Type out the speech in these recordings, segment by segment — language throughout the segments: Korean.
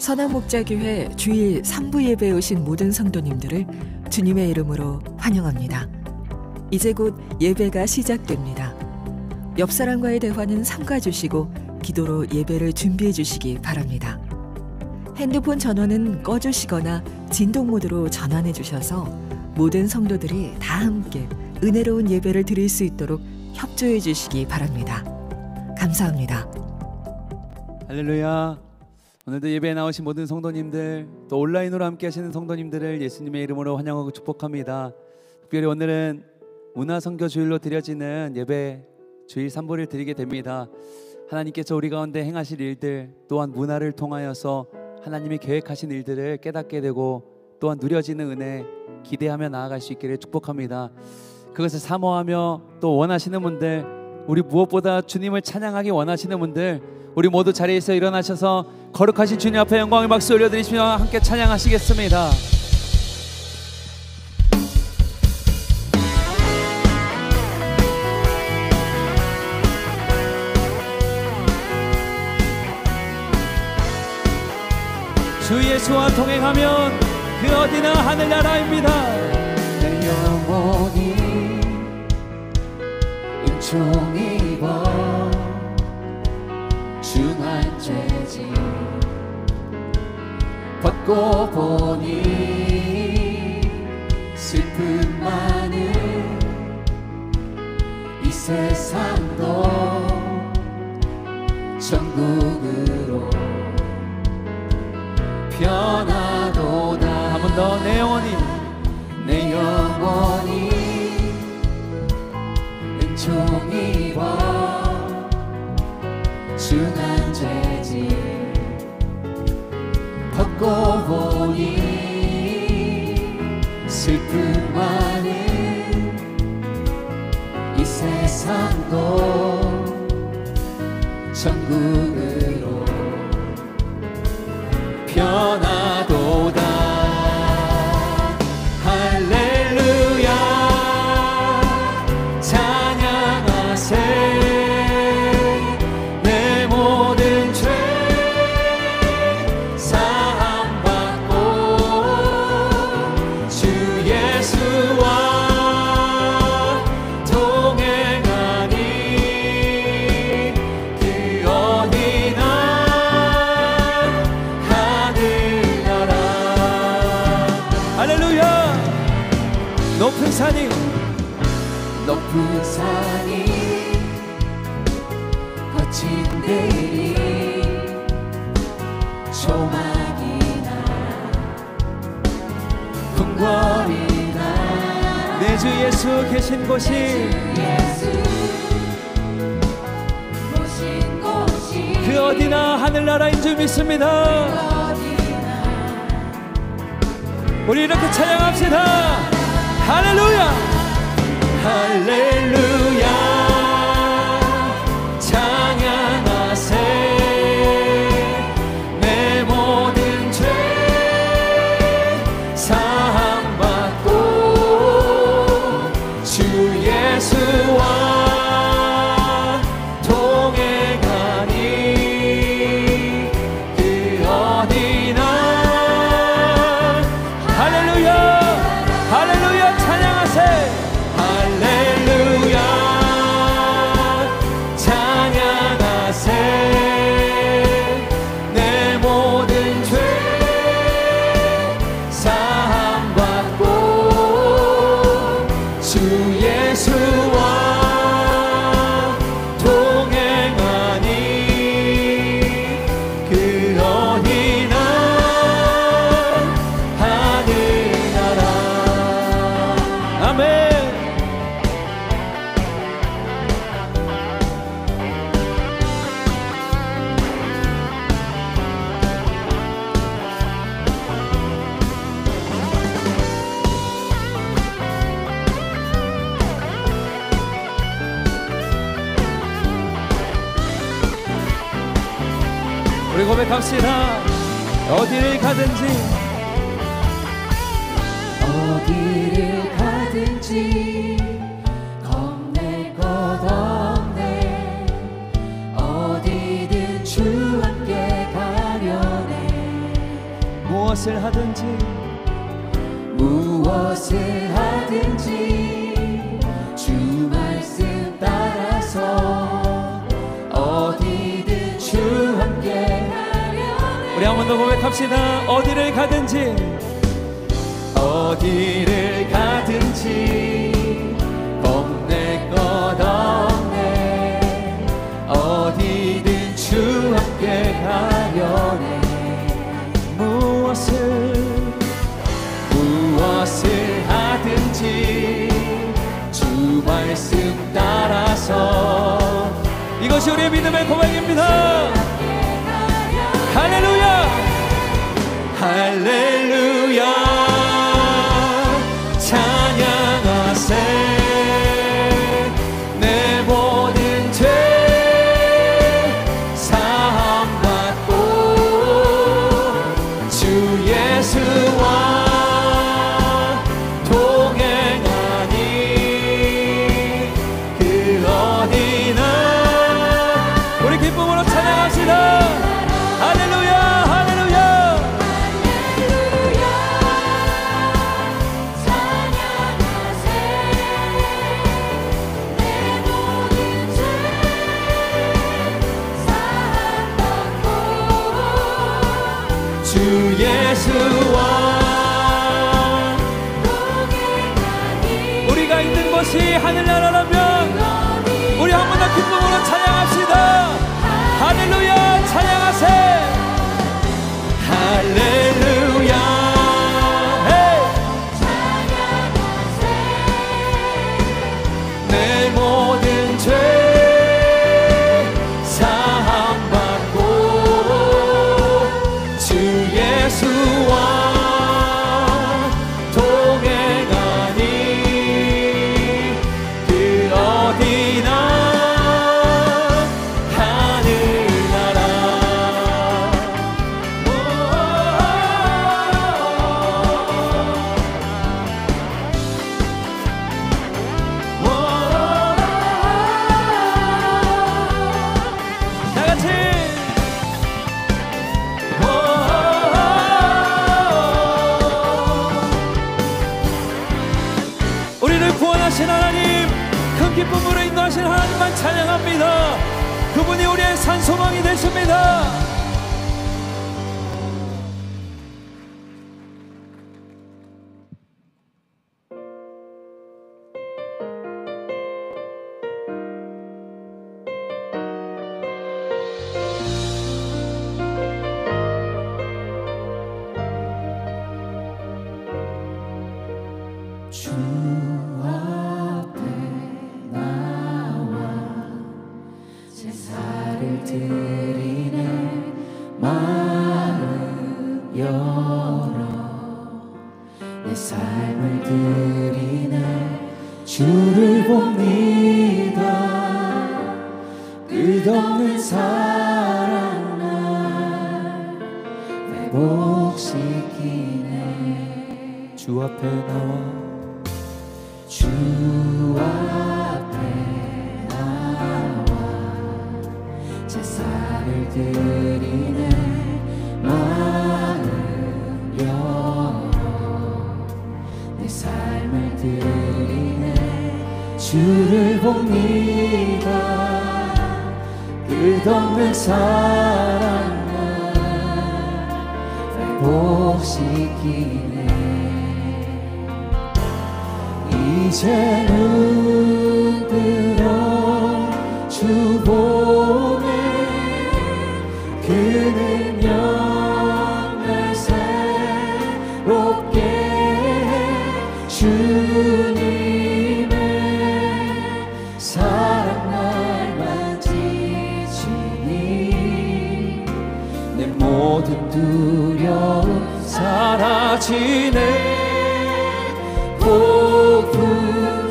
선악목자교회 주일 3부 예배에 오신 모든 성도님들을 주님의 이름으로 환영합니다. 이제 곧 예배가 시작됩니다. 옆 사람과의 대화는 삼가주시고 기도로 예배를 준비해 주시기 바랍니다. 핸드폰 전원은 꺼주시거나 진동 모드로 전환해 주셔서 모든 성도들이 다 함께 은혜로운 예배를 드릴 수 있도록 협조해 주시기 바랍니다. 감사합니다. 할렐루야. 오늘도 예배에 나오신 모든 성도님들, 또 온라인으로 함께 하시는 성도님들을 예수님의 이름으로 환영하고 축복합니다. 특별히 오늘은 문화선교 주일로 드려지는 예배 주일 3부를 드리게 됩니다. 하나님께서 우리 가운데 행하실 일들, 또한 문화를 통하여서 하나님이 계획하신 일들을 깨닫게 되고 또한 누려지는 은혜 기대하며 나아갈 수 있기를 축복합니다. 그것을 사모하며 또 원하시는 분들, 우리 무엇보다 주님을 찬양하기 원하시는 분들, 우리 모두 자리에서 일어나셔서 거룩하신 주님 앞에 영광의 박수 올려드리시며 함께 찬양하시겠습니다. 주 예수와 동행하면 그 어디나 하늘나라입니다. 내 영혼이 은총 입어 중한 죄지 벗고 보니 슬픔 많은 이 세상도 천국으로 변하도다. 한 번 더. 내 영혼이 은총 입어 중한 죄지 벗고 보니 슬픔 많은 이 세상도 천국으로 변하도다. 할렐루야 찬양하세. 내 모든 죄 사함받고 주 예수와 동행하니 그 어디나 하늘나라. 할렐루야. 높은 산이 거친 들이 조막이나 궁궐이나 내 주 예수 계신 곳이 그 어디나 하늘나라인 줄 믿습니다. 우리 이렇게 찬양합시다. 할렐루야. 할렐루야 찬양하세. 내 모든 죄 사함받고 주 예수와 동행하니 그 어디나. 할렐루야. 할렐루야. 찬양하세. 할렐루야 찬양하세. 내 모든 죄 사함받고 주 예수와 동행하니 그 어디나 하늘나라. 아멘. 우리 고백합시다. 어디를 가든지 겁낼 것 없네. 어디든 주 함께 가려네. 무엇을 하든지 무엇을 하든지 주 말씀 따라서 어디든 주 함께 가려네. 우리 한 번 더 고백합시다. 어디를 가든지 어디를 가든지 겁낼 것 없네. 어디든 주 함께 가려네. 무엇을 하든지 주 말씀 따라서 이것이 우리의 믿음의 고백입니다. 할렐루야 할렐루야 찬양하세. 내 모든 죄 사함받고 주 예수와 동행하니 그 어디나. 우리 기쁨으로 찬양합시다. 할렐루야 할렐루야 주 예수와 동행하니. 우리가 있는 곳이 하늘나라라면 우리 한 번 더 기쁨으로 찬양합시다. 할렐루야 찬양하세. 할렐루야 내 모든 죄 사함받고 주 예수와 동행하니 그 어디나 구원하신 하나님, 큰 기쁨으로 인도하신 하나님만 찬양합니다. 그분이 우리의 산소망이 되십니다. 주 앞에 나와 제사를 드리네. 마음 열어 내 삶을 드리네. 주를 봅니다. 끝없는 사랑 날 회복시키네. 주 앞에 나와 주 앞에 나와 제사를 드리네. 마음 열어 내 삶을 드리네. 주를 봅니다. 끝없는 사랑 날 회복시키네. 이제 눈 들어 주 보네. 그는 영을 새롭게 해. 주님의 사랑 날 만지시니 내 모든 두려움 사라지네. 폭풍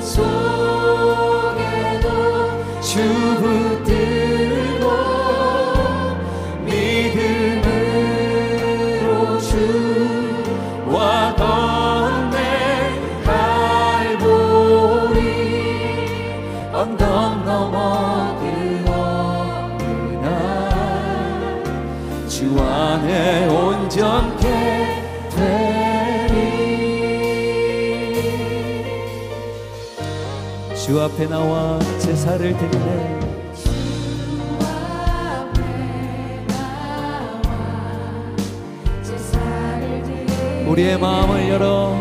속에도 주 붙들고 믿음으로 주와 건네. 갈보리 언덕 넘어 그 어느 날 주 안에 온전케 주 앞에 나와 제사를 드리네. 우리의 마음을 열어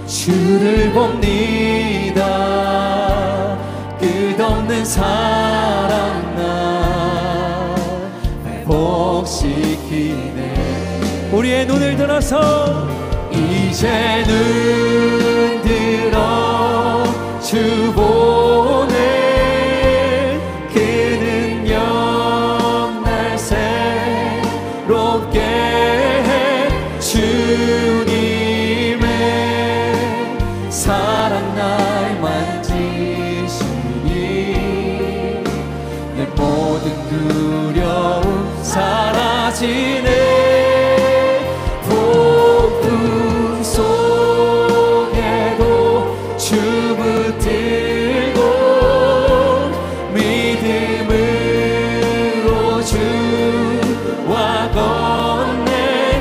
주를 봅니다. 끝없는 사랑 나 회복시키네. 우리의 눈을 들어서 이제 눈 들어 주 보네. 그 능력 날 새롭게 해. 주님의 사랑 날 만지시니 내 모든 두려움 사라지네. 폭풍 속에도 주 붙들고 믿음으로 주와 건네.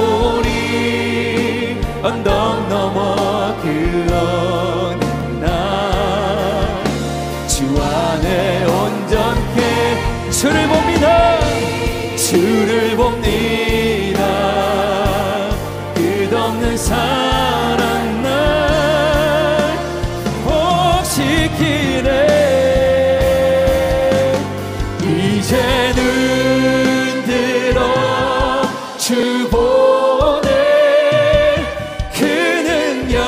갈보리 언덕 넘어 그 어느 날 주 안에 온전케 주를 봅니다. 주를 봅니다. 끝없는 사랑 날 회복시키네. 이제 눈 들어 주 보네. 그 능력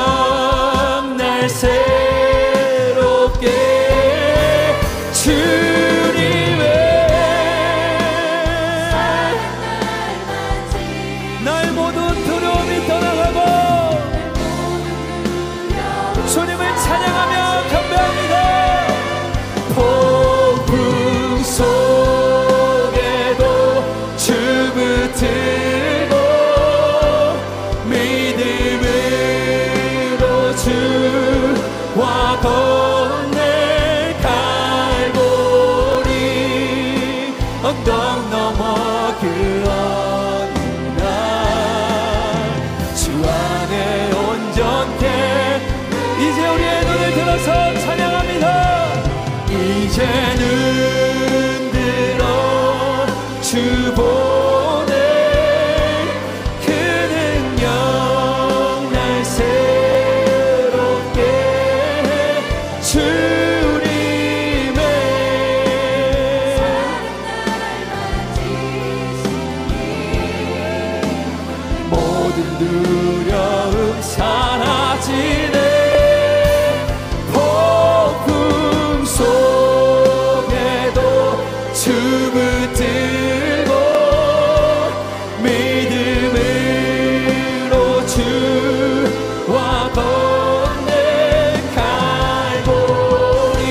날 새롭게 주님의 날 모든 두려움이 떠나가고 주님을 찬양하며 경배합니다. 폭풍 속에도 주 붙들고 믿음으로 주와 건네. 갈보리 언덕 넘어 그 어느 날 주 안에 온전케. 이제 우리의 눈을 들어서 찬양합니다. 이제 눈 들어 주 보네. 그 능력 날 새롭게 해. 주님의 모든 두려움 사라지네. 폭풍 속에도 주 붙들고 믿음으로 주와 건네. 갈보리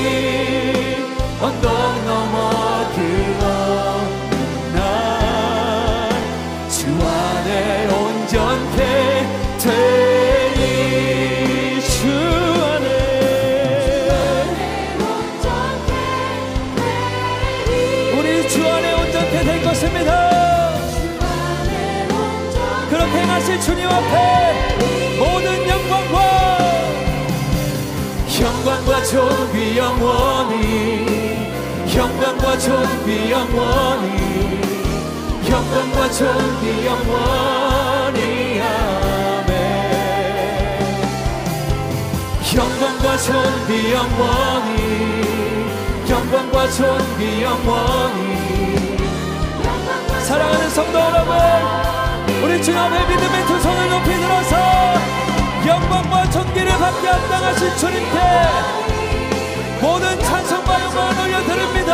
언덕 넘어 그 어느 날 주 안에 온전케 되니. 주 안에 우리 주 안에 온전케 될 것입니다. 그렇게 행하실 주님 앞에 모든 영광과 존귀 영원히, 영광과 존귀 영원히, 영광과 존귀 영원히. 아멘. 영광과 존귀 영원히, 영광과 존귀 영원히. 사랑하는 성도 여러분, 우리 주 앞에 믿음의 두 손을 높이 들어서 영광과 존귀를 받게 합당하신 주님께 모든 찬송과 영광을 올려드립니다.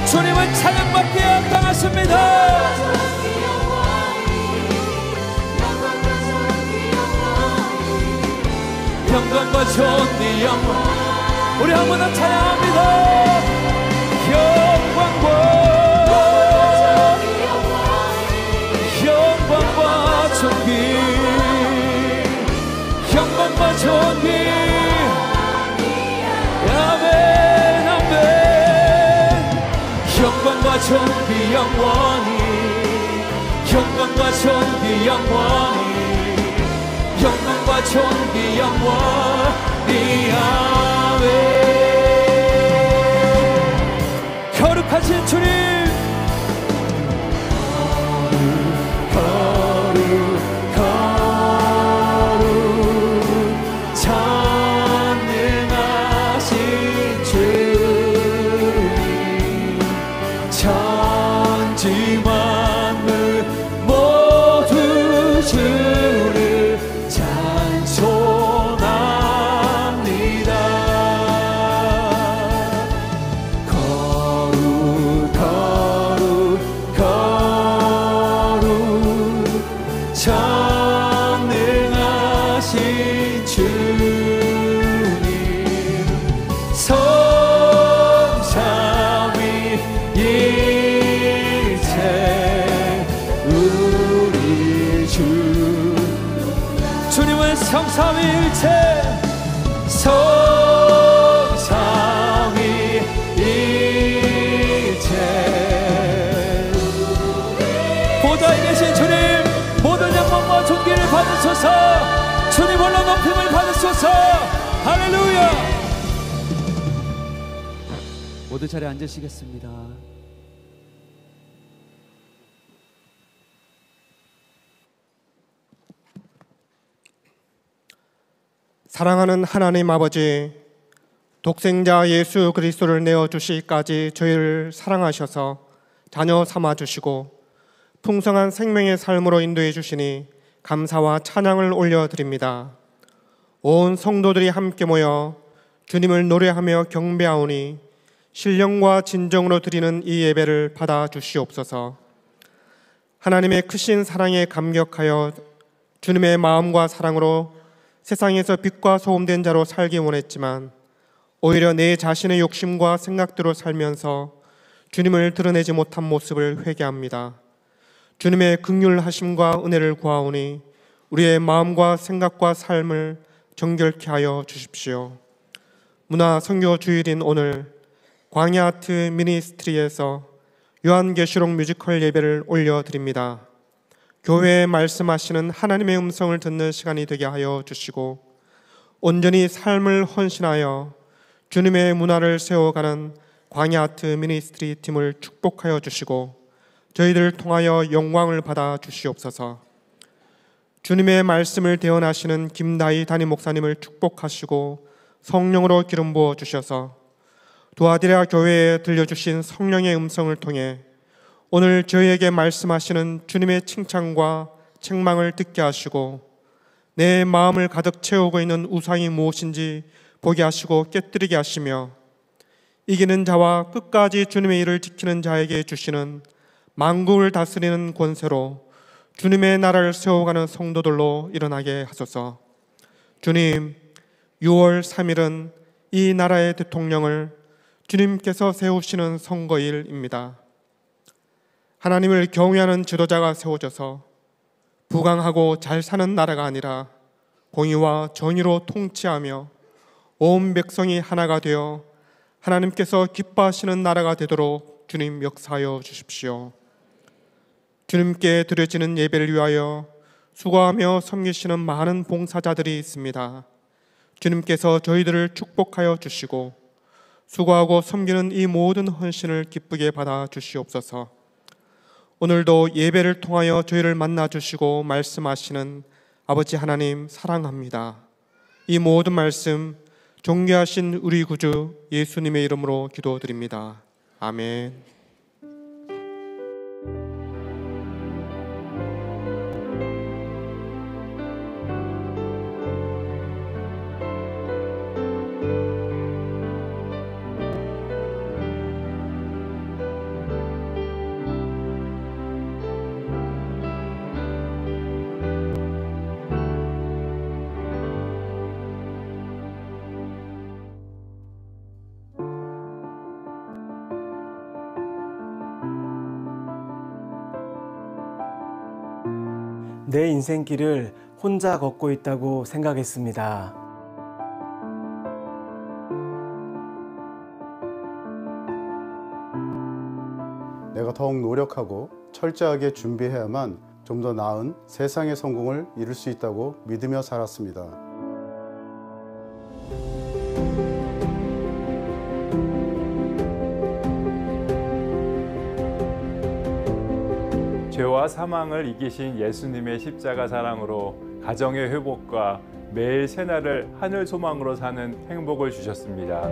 주님은 찬양받기에 합당하십니다. 영광과 존귀 영광, 우리 한 번 더 찬양합니다. 영광과 존귀, 영광과 존귀. 아멘. 존귀 영원히 영광과 존귀 영원히 영광과 존귀 영원히 아멘. 거룩하신 주님, 거룩 전능하신 주님, 천지 만물 모두 주를 찬송합니다. 거룩 전능하신 주님, 성삼위일체 우리 주. 주님은 성삼위일체, 성삼위일체 보좌에 계신 주님, 모든 영광과 존귀를 받으소서. 주님 홀로 높임을 받으소서. 할렐루야. 모두 자리에 앉으시겠습니다. 사랑하는 하나님 아버지, 독생자 예수 그리스도를 내어주시기까지 저희를 사랑하셔서 자녀 삼아주시고 풍성한 생명의 삶으로 인도해 주시니 감사와 찬양을 올려드립니다. 온 성도들이 함께 모여 주님을 노래하며 경배하오니 신령과 진정으로 드리는 이 예배를 받아 주시옵소서. 하나님의 크신 사랑에 감격하여 주님의 마음과 사랑으로 세상에서 빛과 소금된 자로 살기 원했지만 오히려 내 자신의 욕심과 생각대로 살면서 주님을 드러내지 못한 모습을 회개합니다. 주님의 긍휼하심과 은혜를 구하오니 우리의 마음과 생각과 삶을 정결케 하여 주십시오. 문화 선교 주일인 오늘 광야 아트 미니스트리에서 요한계시록 뮤지컬 예배를 올려드립니다. 교회에 말씀하시는 하나님의 음성을 듣는 시간이 되게 하여 주시고 온전히 삶을 헌신하여 주님의 문화를 세워가는 광야 아트 미니스트리 팀을 축복하여 주시고 저희들을 통하여 영광을 받아 주시옵소서. 주님의 말씀을 대언하시는 김다희 담임 목사님을 축복하시고 성령으로 기름 부어 주셔서 도아디라 교회에 들려주신 성령의 음성을 통해 오늘 저희에게 말씀하시는 주님의 칭찬과 책망을 듣게 하시고 내 마음을 가득 채우고 있는 우상이 무엇인지 보게 하시고 깨뜨리게 하시며 이기는 자와 끝까지 주님의 일을 지키는 자에게 주시는 만국을 다스리는 권세로 주님의 나라를 세워가는 성도들로 일어나게 하소서. 주님, 6월 3일은 이 나라의 대통령을 주님께서 세우시는 선거일입니다. 하나님을 경외하는 지도자가 세워져서 부강하고 잘 사는 나라가 아니라 공의와 정의로 통치하며 온 백성이 하나가 되어 하나님께서 기뻐하시는 나라가 되도록 주님 역사하여 주십시오. 주님께 드려지는 예배를 위하여 수고하며 섬기시는 많은 봉사자들이 있습니다. 주님께서 저희들을 축복하여 주시고 수고하고 섬기는 이 모든 헌신을 기쁘게 받아 주시옵소서. 오늘도 예배를 통하여 저희를 만나 주시고 말씀하시는 아버지 하나님 사랑합니다. 이 모든 말씀 존귀하신 우리 구주 예수님의 이름으로 기도드립니다. 아멘. 내 인생길을 혼자 걷고 있다고 생각했습니다. 내가 더욱 노력하고 철저하게 준비해야만 좀 더 나은 세상의 성공을 이룰 수 있다고 믿으며 살았습니다. 죄와 사망을 이기신 예수님의 십자가 사랑으로 가정의 회복과 매일 새날을 하늘 소망으로 사는 행복을 주셨습니다.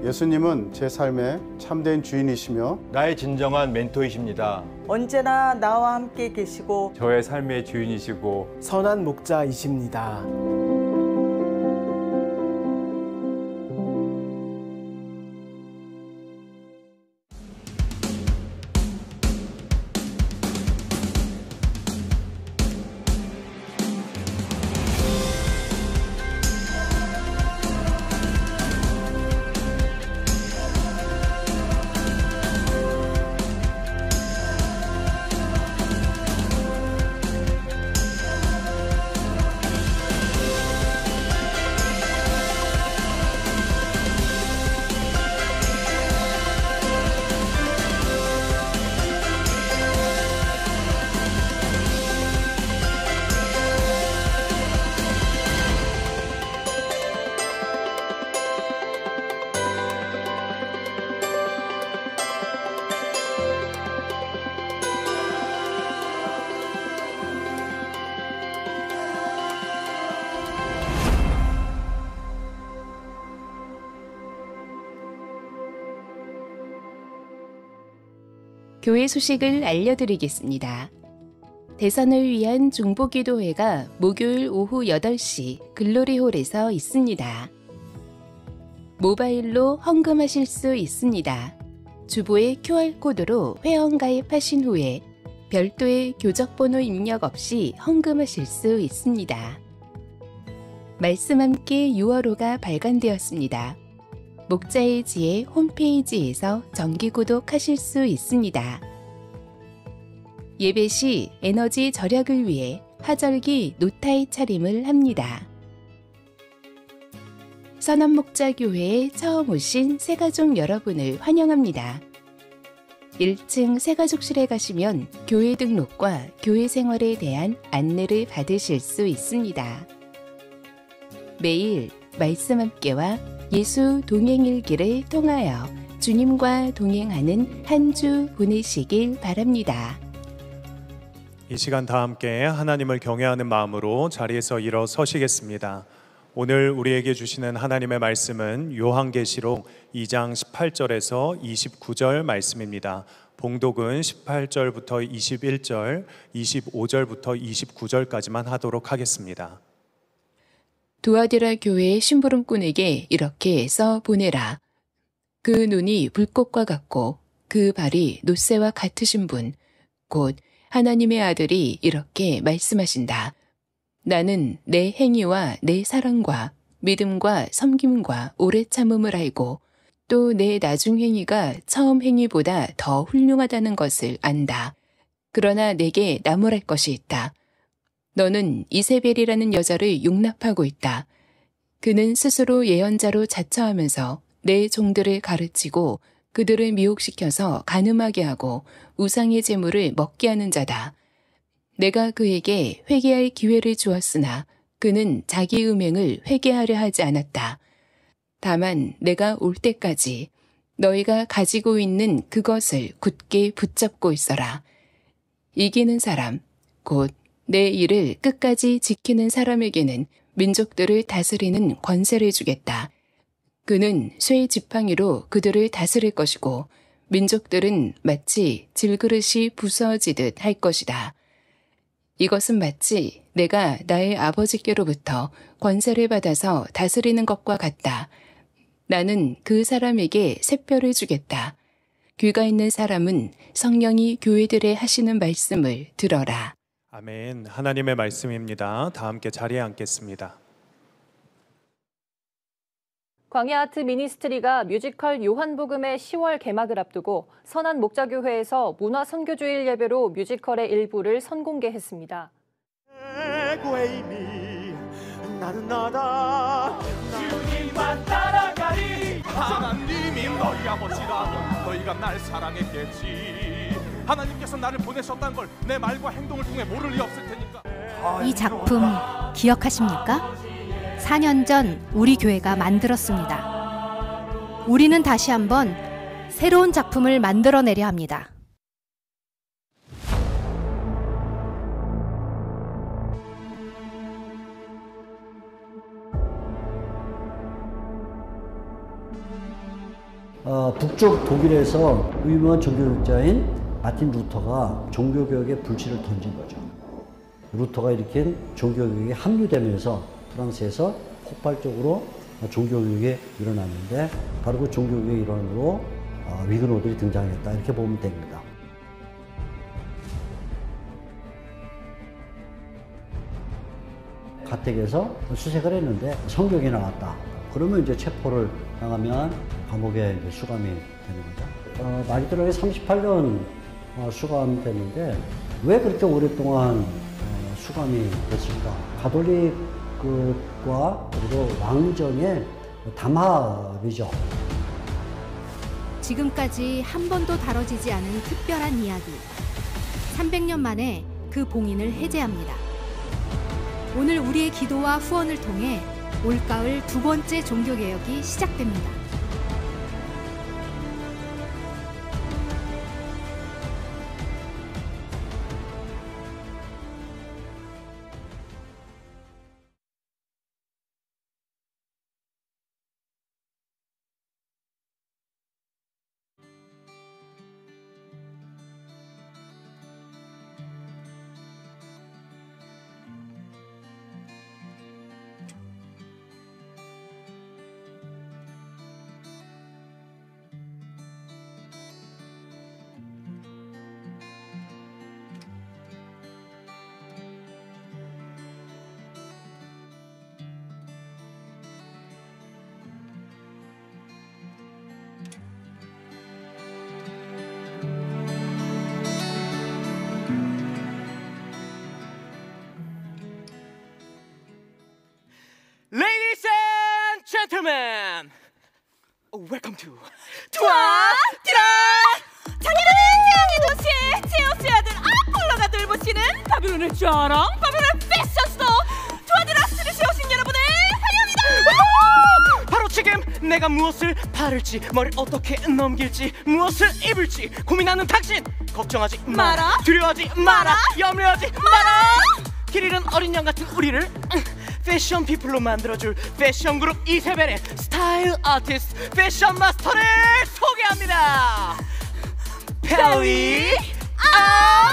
예수님은 제 삶의 참된 주인이시며 나의 진정한 멘토이십니다. 언제나 나와 함께 계시고 저의 삶의 주인이시고 선한 목자이십니다. 교회 소식을 알려드리겠습니다. 대선을 위한 중보기도회가 목요일 오후 8시 글로리홀에서 있습니다. 모바일로 헌금하실 수 있습니다. 주보의 QR코드로 회원가입하신 후에 별도의 교적번호 입력 없이 헌금하실 수 있습니다. 말씀 함께 6월호가 발간되었습니다. 목자의 지혜 홈페이지에서 정기구독하실 수 있습니다. 예배 시 에너지 절약을 위해 화절기 노타이 차림을 합니다. 선한목자교회에 처음 오신 새가족 여러분을 환영합니다. 1층 새가족실에 가시면 교회 등록과 교회 생활에 대한 안내를 받으실 수 있습니다. 매일 말씀 함께와 예수 동행일기를 통하여 주님과 동행하는 한 주 보내시길 바랍니다. 이 시간 다 함께 하나님을 경외하는 마음으로 자리에서 일어서시겠습니다. 오늘 우리에게 주시는 하나님의 말씀은 요한계시록 2장 18절에서 29절 말씀입니다. 봉독은 18절부터 21절, 25절부터 29절까지만 하도록 하겠습니다. 두아디라 교회의 심부름꾼에게 이렇게 써 보내라. 그 눈이 불꽃과 같고 그 발이 놋새와 같으신 분, 곧 하나님의 아들이 이렇게 말씀하신다. 나는 내 행위와 내 사랑과 믿음과 섬김과 오래 참음을 알고 또 내 나중 행위가 처음 행위보다 더 훌륭하다는 것을 안다. 그러나 내게 나무랄 것이 있다. 너는 이세벨이라는 여자를 용납하고 있다. 그는 스스로 예언자로 자처하면서 내 종들을 가르치고 그들을 미혹시켜서 간음하게 하고 우상의 재물을 먹게 하는 자다. 내가 그에게 회개할 기회를 주었으나 그는 자기 음행을 회개하려 하지 않았다. 다만 내가 올 때까지 너희가 가지고 있는 그것을 굳게 붙잡고 있어라. 이기는 사람, 곧 내 일을 끝까지 지키는 사람에게는 민족들을 다스리는 권세를 주겠다. 그는 쇠 지팡이로 그들을 다스릴 것이고 민족들은 마치 질그릇이 부서지듯 할 것이다. 이것은 마치 내가 나의 아버지께로부터 권세를 받아서 다스리는 것과 같다. 나는 그 사람에게 새뼈를 주겠다. 귀가 있는 사람은 성령이 교회들에 하시는 말씀을 들어라. 아멘. 하나님의 말씀입니다. 다 함께 자리에 앉겠습니다. 광야아트 미니스트리가 뮤지컬 요한복음의 10월 개막을 앞두고 선한목자교회에서 문화선교주일 예배로 뮤지컬의 일부를 선공개했습니다. 나는 나다. 주님만 따라가리. 하나님이 너희 아버지라면 너희가 날 사랑했겠지. 하나님께서 나를 보내셨다는 걸 내 말과 행동을 통해 모를 리 없을 테니까. 이 작품 기억하십니까? 4년 전 우리 교회가 만들었습니다. 우리는 다시 한번 새로운 작품을 만들어내려 합니다. 북쪽 독일에서 유명한 종교학자인 마틴 루터가 종교개혁의 불씨를 던진 거죠. 루터가 일으킨 종교개혁에 합류되면서 프랑스에서 폭발적으로 종교개혁이 일어났는데 바로 그 종교개혁의 일환으로 위그노들이 등장했다 이렇게 보면 됩니다. 가택에서 수색을 했는데 성경이 나왔다. 그러면 이제 체포를 당하면 감옥에 이제 수감이 되는 거죠. 마리토락이 38년 수감됐는데 왜 그렇게 오랫동안 수감이 됐을까? 가톨릭과 그리고 왕정의 담합이죠. 지금까지 한 번도 다뤄지지 않은 특별한 이야기. 300년 만에 그 봉인을 해제합니다. 오늘 우리의 기도와 후원을 통해 올가을 두 번째 종교개혁이 시작됩니다. Ladies and gentlemen, welcome to 투아티라. 자기는 태양의 도시에 제우스의 아들 아폴로가 돌보시는 바빌론의 자랑, 바빌론 패션 스토어 투아티라 스트릿에 오신 여러분을 환영합니다. 바로 지금 내가 무엇을 바를지, 뭘 어떻게 넘길지, 무엇을 입을지 고민하는 당신, 걱정하지 마라, 두려워하지 마라, 염려하지 마라. 길 잃은 어린 양 같은 우리를 패션 피플로 만들어줄 패션 그룹 이세벨의 스타일 아티스트 패션 마스터를 소개합니다. 펠리 아!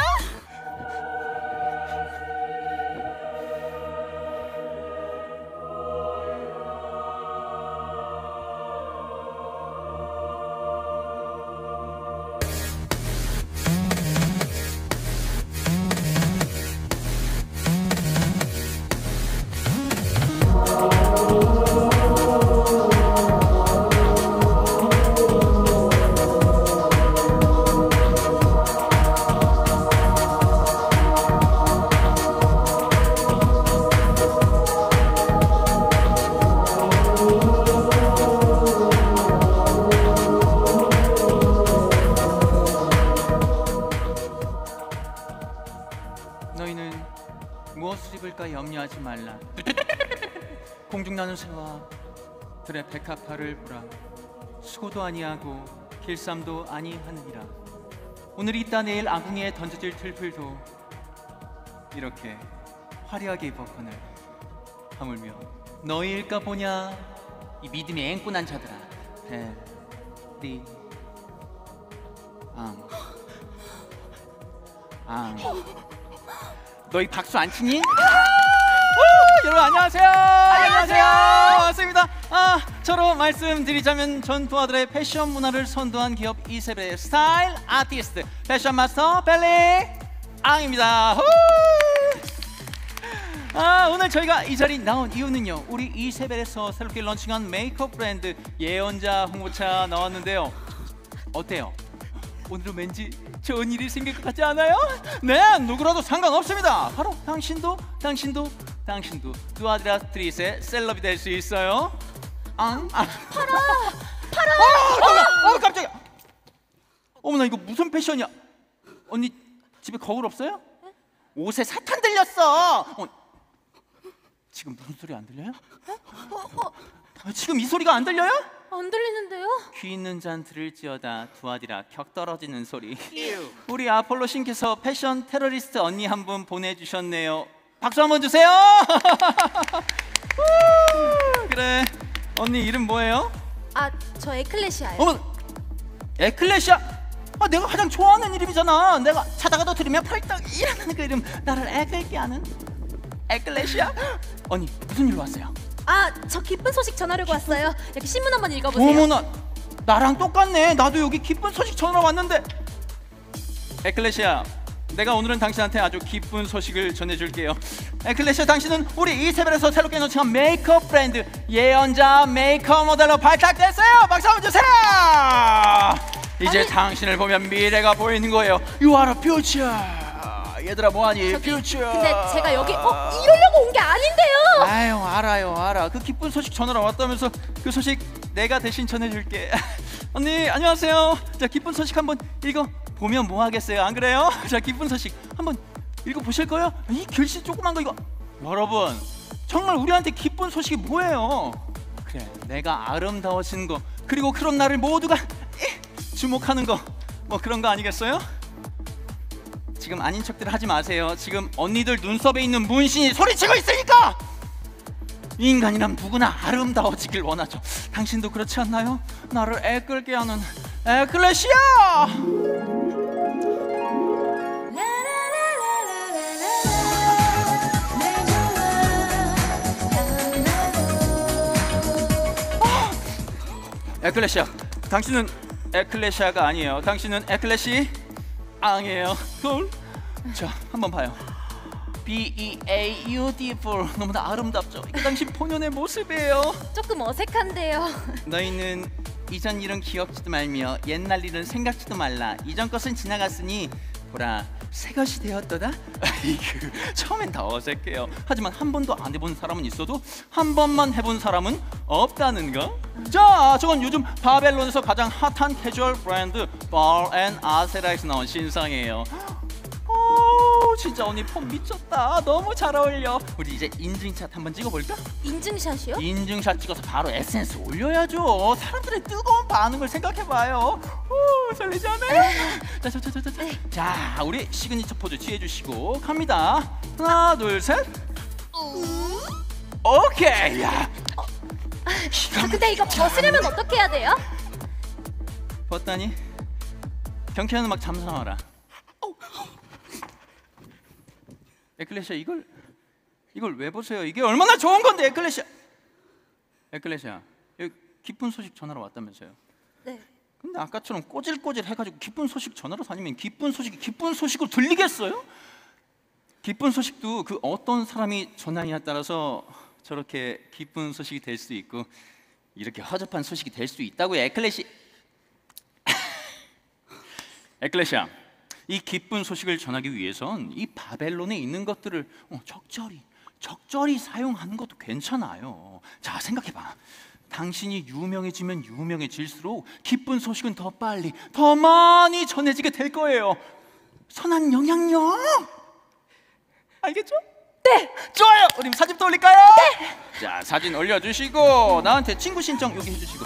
너희는 무엇을 입을까 염려하지 말라. 공중나는 새와 들의 백합화를 보라. 수고도 아니하고 길쌈도 아니하느니라. 오늘 있다 내일 아궁이에 던져질 들풀도 이렇게 화려하게 입었거늘 하물며 너희일까 보냐 이 믿음의 앵꼬난 자들아. 리 너희 박수 안 치니? 여러분 안녕하세요. 안녕하세요. 반갑습니다. 저로 말씀드리자면 전투아들의 패션 문화를 선도한 기업 이세벨의 스타일 아티스트 패션 마스터 벨리 앙입니다. 오늘 저희가 이 자리에 나온 이유는요, 우리 이세벨에서 새롭게 런칭한 메이크업 브랜드 예언자 홍보차 나왔는데요. 어때요? 오늘은 왠지 좋은 일이 생길 것 같지 않아요? 네, 누구라도 상관없습니다. 바로 당신도 당신도 두아드라트리스의 셀럽이 될 수 있어요. 팔아! 깜짝이야. 어머나, 이거 무슨 패션이야? 언니 집에 거울 없어요? 옷에 사탄 들렸어. 지금 무슨 소리 안 들려요? 지금 이 소리가 안 들려요? 안 들리는데요? 귀 있는 잔 들을지어다 두아디라 격 떨어지는 소리. 우리 아폴로 신께서 패션 테러리스트 언니 한 분 보내주셨네요. 박수 한번 주세요. 그래, 언니 이름 뭐예요? 저 에클레시아요. 어머, 에클레시아? 내가 가장 좋아하는 이름이잖아. 내가 자다가도 들으면 펄떡 일어나는 그 이름. 나를 애끓게 하는 에클레시아. 언니 무슨 일로 왔어요? 저 기쁜 소식 전하려고 왔어요. 여기 신문 한번 읽어보세요. 어머나, 나랑 똑같네. 나도 여기 기쁜 소식 전하러 왔는데. 에클레시아, 내가 오늘은 당신한테 아주 기쁜 소식을 전해줄게요. 에클레시아, 당신은 우리 이세벨에서 새롭게 론칭한 메이크업 브랜드 예언자 메이크업 모델로 발탁됐어요. 박수 한번 주세요. 이제 당신을 보면 미래가 보이는 거예요. You are a future. 얘들아 뭐하니? future. 근데 제가 여기 이러려고 온 게 아닌데요. 아유, 알아. 그 기쁜 소식 전하러 왔다면서 그 소식 내가 대신 전해줄게. 언니 안녕하세요. 자, 기쁜 소식 한번 읽어보면 뭐 하겠어요, 안 그래요? 자, 기쁜 소식 한번 읽어보실 거예요? 이 글씨 조그만 거 이거. 여러분, 정말 우리한테 기쁜 소식이 뭐예요? 그래, 내가 아름다워진 거, 그리고 그런 나를 모두가 주목하는 거, 뭐 그런 거 아니겠어요? 지금 아닌 척들 하지 마세요. 지금 언니들 눈썹에 있는 문신이 소리치고 있으니까! 인간이란 누구나 아름다워지길 원하죠. 당신도 그렇지 않나요? 나를 애끓게 하는 에클레시아! 에클레시아, 당신은 에클레시아가 아니에요. 당신은 에클레시 앙이에요. 자, 한번 봐요. beautiful. 너무나 아름답죠? 이게 당신 본연의 모습이에요. 조금 어색한데요. 너희는 이전 일은 기억지도 말며 옛날 일은 생각지도 말라. 이전 것은 지나갔으니 보라, 새 것이 되었도다. 처음엔 다 어색해요. 하지만 한 번도 안 해본 사람은 있어도 한 번만 해본 사람은 없다는 거. 자, 저건 요즘 바벨론에서 가장 핫한 캐주얼 브랜드 발앤아세라에서 나온 신상이에요. 진짜 언니 폼 미쳤다. 너무 잘 어울려. 우리 이제 인증샷 한번 찍어볼까? 인증샷이요? 인증샷 찍어서 바로 SNS 올려야죠. 사람들의 뜨거운 반응을 생각해봐요. 설레지 않아요? 자, 우리 시그니처 포즈 취해주시고 갑니다. 하나, 둘, 셋. 오케이. 야. 근데 이거 벗으려면 어떻게 해야 돼요? 벗다니? 경쾌한 음악 잠상하라. 에클레시아, 이걸 왜 보세요? 이게 얼마나 좋은 건데, 에클레시아. 에클레시아, 여기 기쁜 소식 전하러 왔다면서요? 네. 근데 아까처럼 꼬질꼬질 해가지고 기쁜 소식 전하러 다니면 기쁜 소식으로 들리겠어요? 기쁜 소식도 그 어떤 사람이 전하느냐에 따라서 저렇게 기쁜 소식이 될 수도 있고 이렇게 허접한 소식이 될 수도 있다고요. 에클레시아, 이 기쁜 소식을 전하기 위해선 이 바벨론에 있는 것들을 적절히 사용하는 것도 괜찮아요. 자, 생각해봐. 당신이 유명해지면 유명해질수록 기쁜 소식은 더 빨리, 더 많이 전해지게 될 거예요. 선한 영향력. 알겠죠? 네. 좋아요. 우리 사진부터 올릴까요? 네. 자, 사진 올려주시고 나한테 친구 신청 여기 해주시고,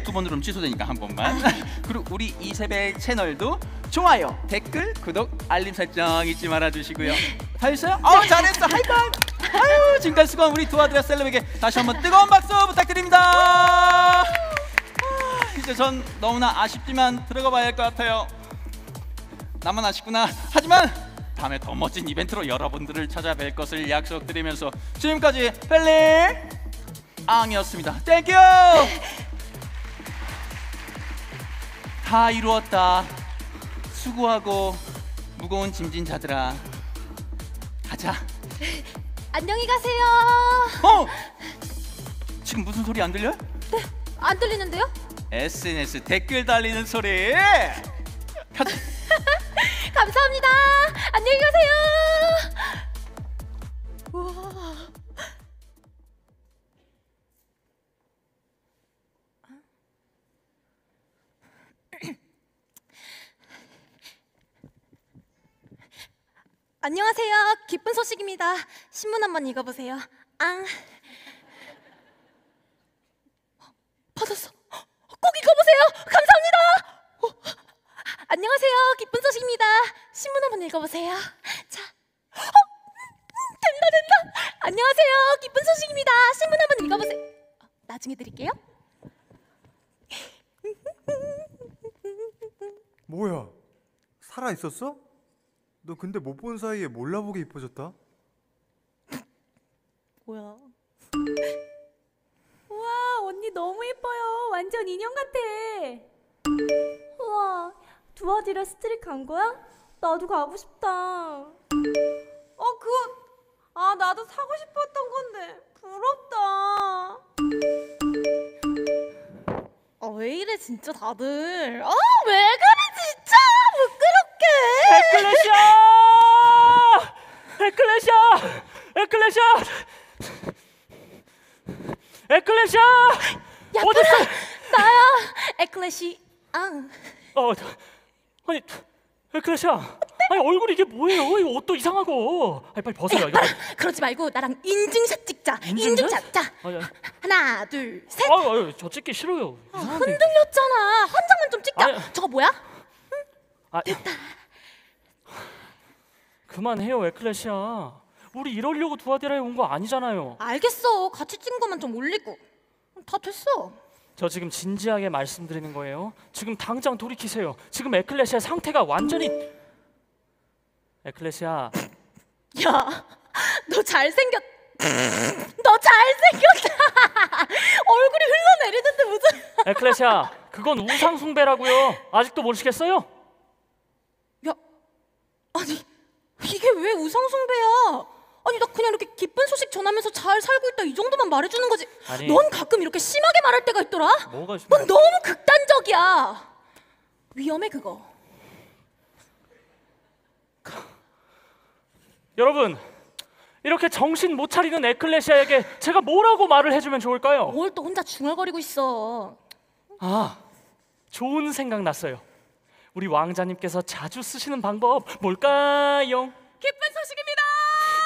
두 번 누르면 취소되니까 한 번만. 그리고 우리 이세벨 채널도 좋아요, 댓글, 구독, 알림 설정 잊지 말아주시고요. 다 했어요? 잘했어. 하이파이브. 지금까지 수고한 우리 두아드라 셀럽에게 다시 한번 뜨거운 박수 부탁드립니다. 이제 전 너무나 아쉽지만 들어가 봐야 할 것 같아요. 나만 아쉽구나. 하지만 다음에 더 멋진 이벤트로 여러분들을 찾아뵐 것을 약속드리면서 지금까지 펠리 앙이었습니다. 땡큐. 다 이루었다. 수고하고 무거운 짐진 자들아, 가자. 안녕히 가세요. 지금 무슨 소리 안 들려요? 네, 안 들리는데요? SNS 댓글 달리는 소리. 가자. 감사합니다. 안녕히 가세요. 우와. 안녕하세요. 기쁜 소식입니다. 신문 한번 읽어보세요. 받았어. 꼭 읽어보세요. 감사합니다. 안녕하세요. 기쁜 소식입니다. 신문 한번 읽어보세요. 자, 된다. 안녕하세요. 기쁜 소식입니다. 신문 한번 읽어보세요. 나중에 드릴게요. 뭐야? 살아 있었어? 너 근데 못 본 사이에 몰라보게 이뻐졌다. 뭐야? 우와, 언니 너무 예뻐요. 완전 인형 같아. 우와, 두아디라 스트릿 간 거야? 나도 가고 싶다. 나도 사고 싶었던 건데 부럽다. 왜 이래 진짜 다들. 왜 그래 진짜 부끄럽게. 에클레시아! 야, 어딨어? 나야. 에클레시. 아니 에클레시아. 아니 얼굴이 이게 뭐예요? 이거 옷도 이상하고. 빨리 벗어요. 이거. 그러지 말고 나랑 인증샷 찍자. 인증샷. 자, 하나, 둘, 셋. 저 찍기 싫어요. 흔들렸잖아. 한 장만 좀 찍자. 저거 뭐야? 됐다. 그만해요, 에클레시아. 우리 이러려고 두아디라에 온 거 아니잖아요. 알겠어. 같이 찍은 것만 좀 올리고. 다 됐어. 저 지금 진지하게 말씀드리는 거예요. 지금 당장 돌이키세요. 지금 에클레시아 상태가 완전히. 에클레시아. 야, 너 잘생겼다. 얼굴이 흘러내리는데 무슨. 에클레시아, 그건 우상 숭배라고요. 아직도 모르시겠어요? 야, 아니 이게 왜 우상 숭배야? 아니 나 그냥 이렇게 기쁜 소식 전하면서 잘 살고 있다 이 정도만 말해주는 거지. 아니, 넌 가끔 이렇게 심하게 말할 때가 있더라. 뭐가 심해? 넌 너무 극단적이야. 위험해 그거. 여러분, 이렇게 정신 못 차리는 에클레시아에게 제가 뭐라고 말을 해주면 좋을까요? 뭘 또 혼자 중얼거리고 있어. 좋은 생각 났어요. 우리 왕자님께서 자주 쓰시는 방법 뭘까요? 기쁜 소식입니다.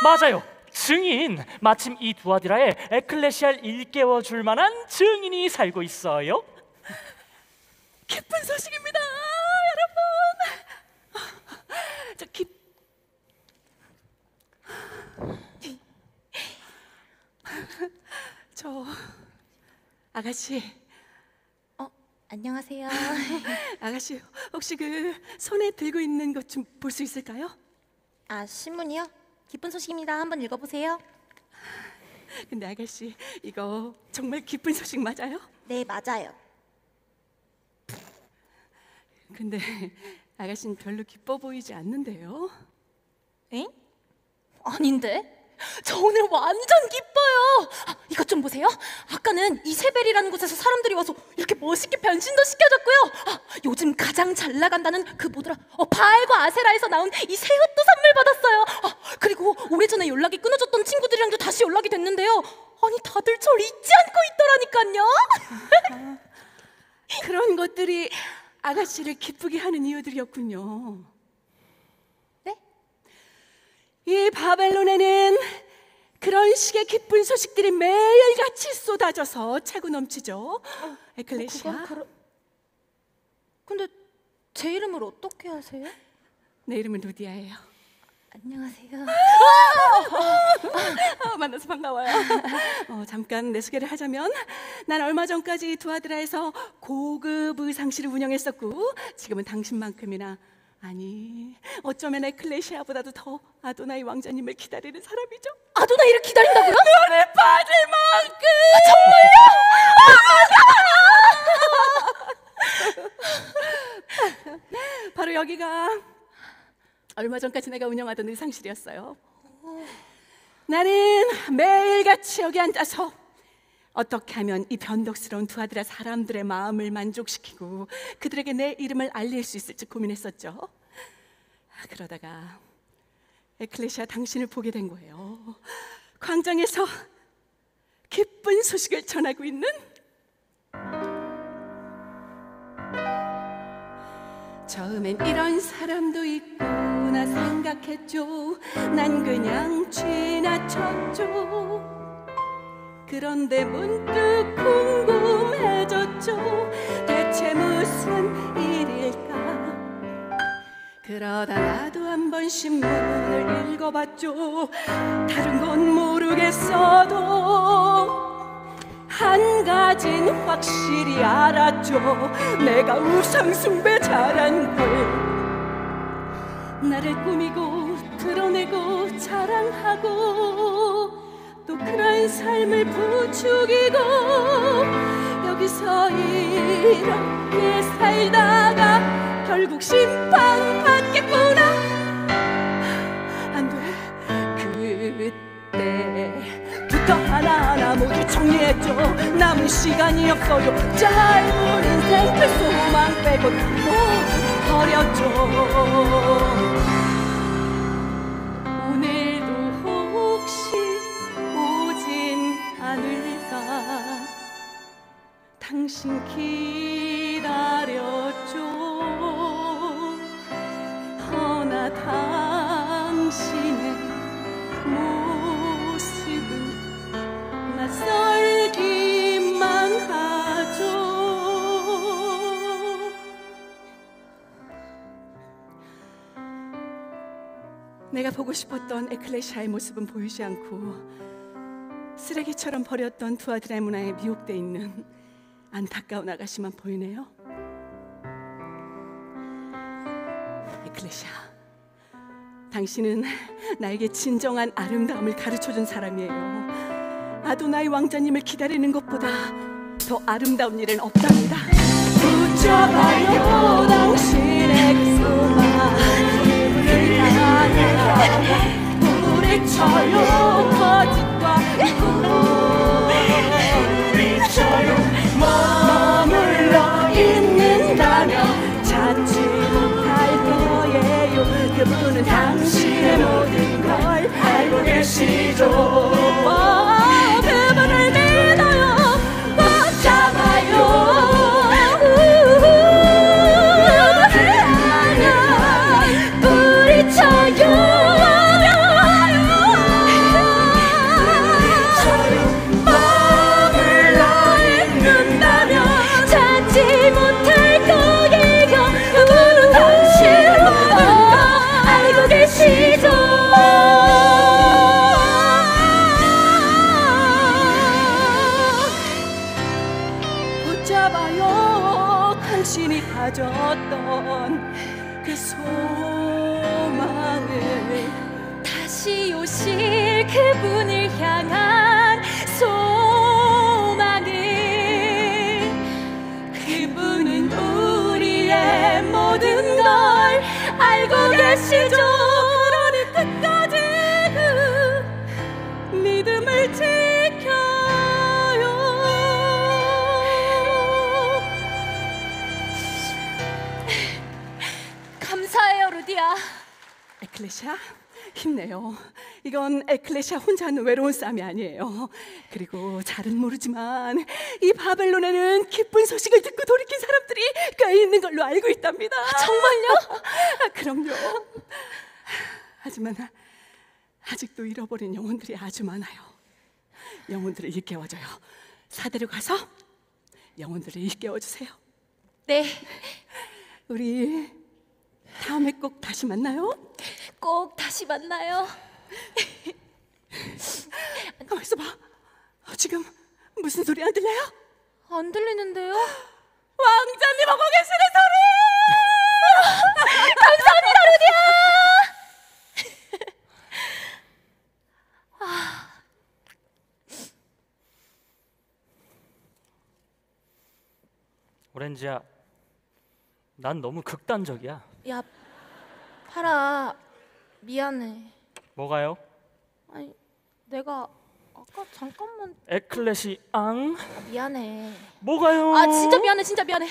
맞아요, 증인. 마침 이 두아디라에 에클레시아를 일깨워 줄 만한 증인이 살고 있어요. 기쁜 소식입니다, 여러분. 저 아가씨. 안녕하세요. 아가씨, 혹시 그 손에 들고 있는 것 좀 볼 수 있을까요? 신문이요? 기쁜 소식입니다. 한번 읽어보세요. 근데 아가씨, 이거 정말 기쁜 소식 맞아요? 네, 맞아요. 근데 아가씨는 별로 기뻐 보이지 않는데요? 엥? 아닌데? 저 오늘 완전 기뻐요. 이것 좀 보세요. 아까는 이세벨이라는 곳에서 사람들이 와서 이렇게 멋있게 변신도 시켜줬고요. 요즘 가장 잘 나간다는 그 뭐더라, 바알과 아세라에서 나온 이 새 옷도 선물 받았어요. 그리고 오래전에 연락이 끊어졌던 친구들이랑도 다시 연락이 됐는데요. 아니 다들 절 잊지 않고 있더라니까요. 그런 것들이 아가씨를 기쁘게 하는 이유들이었군요. 이 바벨론에는 그런 식의 기쁜 소식들이 매일같이 쏟아져서 차고 넘치죠. 에클레시아. 근데 제 이름을 어떻게 아세요? 내 이름은 루디아예요. 안녕하세요. 만나서 반가워요. 잠깐 내 소개를 하자면, 난 얼마 전까지 두아디라에서 고급 의상실을 운영했었고, 지금은 당신만큼이나, 아니 어쩌면 에클레시아보다도 더 아도나이 왕자님을 기다리는 사람이죠. 아도나이를 기다린다고요? 눈에 빠질 만큼. 정말요? 바로 여기가 얼마 전까지 내가 운영하던 의상실이었어요. 나는 매일같이 여기 앉아서 어떻게 하면 이 변덕스러운 두아디라 사람들의 마음을 만족시키고 그들에게 내 이름을 알릴 수 있을지 고민했었죠. 그러다가 에클레시아 당신을 보게 된 거예요. 광장에서 기쁜 소식을 전하고 있는 처음엔 이런 사람도 있구나 생각 생각했죠. 난 그냥 지나쳤죠. 그런데 문득 궁금해졌죠. 대체 무슨 일일까. 그러다 나도 한번 신문을 읽어봤죠. 다른 건 모르겠어도 한 가진 확실히 알았죠. 내가 우상숭배 잘한 걸. 나를 꾸미고 드러내고 자랑하고 또 그런 삶을 부추기고 여기서 이렇게 살다가 결국 심판받겠구나. 안 돼. 그때부터 하나하나 모두 정리했죠. 남은 시간이 없어요. 짧은 인생 그 소망 빼고 모두 버렸죠. 오늘도 혹시 오진 않을까. 당신 기다렸죠. 허나 당신의 모습은 낯설기만 하죠. 내가 보고 싶었던 에클레시아의 모습은 보이지 않고 쓰레기처럼 버렸던 두 아들의 문화에 미혹돼 있는 안타까운 아가씨만 보이네요. 에클레시아, 당신은 나에게 진정한 아름다움을 가르쳐준 사람이에요. 아도나이 왕자님을 기다리는 것보다 더 아름다운 일은 없답니다. 붙잡아요 당신의 그 소망, 그분을 향해 부딪혀요 거짓과 부딪혀요. 머물러 있는다면 찾지 못할 거예요. 그분은 당신의 모든 걸 알고 계시죠. 그분을 믿어요. 붙잡아요. 붙잡아요 당신이 가졌던 그 소망을, 다시 오실 그분을 향한 소망을. 그분은 우리의 모든 걸 알고 계시죠. 그러니 끝까지 그 믿음을 지켜요. 감사해요, 루디아. 에클레시아, 힘내요. 이건 에클레시아 혼자 하는 외로운 싸움이 아니에요. 그리고 잘은 모르지만 이 바벨론에는 기쁜 소식을 듣고 돌이킨 사람들이 꽤 있는 걸로 알고 있답니다. 정말요? 그럼요. 하지만 아직도 잃어버린 영혼들이 아주 많아요. 영혼들을 일깨워줘요. 사대로 가서 영혼들을 일깨워주세요. 네. 우리 다음에 꼭 다시 만나요. 꼭 다시 만나요. 가만있어 봐. 지금 무슨 소리 안 들려요? 안 들리는데요? 왕자님 오고 계시는 소리! 감사합니다, 루디아! 오렌지야, 난 너무 극단적이야. 야, 파라, 미안해. 뭐가요? 아니, 내가 아까 잠깐만. 에클레시앙? 미안해. 뭐가요? 아, 진짜 미안해, 진짜 미안해.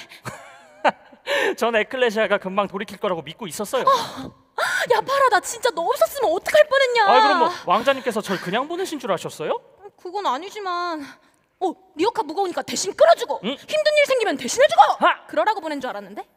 전 에클레시아가 금방 돌이킬 거라고 믿고 있었어요. 야, 파라, 나 진짜 너 없었으면 어떡할 뻔했냐. 아, 그럼 뭐 왕자님께서 절 그냥 보내신 줄 아셨어요? 그건 아니지만, 리어카 무거우니까 대신 끌어주고, 응? 힘든 일 생기면 대신해주고, 그러라고 보낸 줄 알았는데.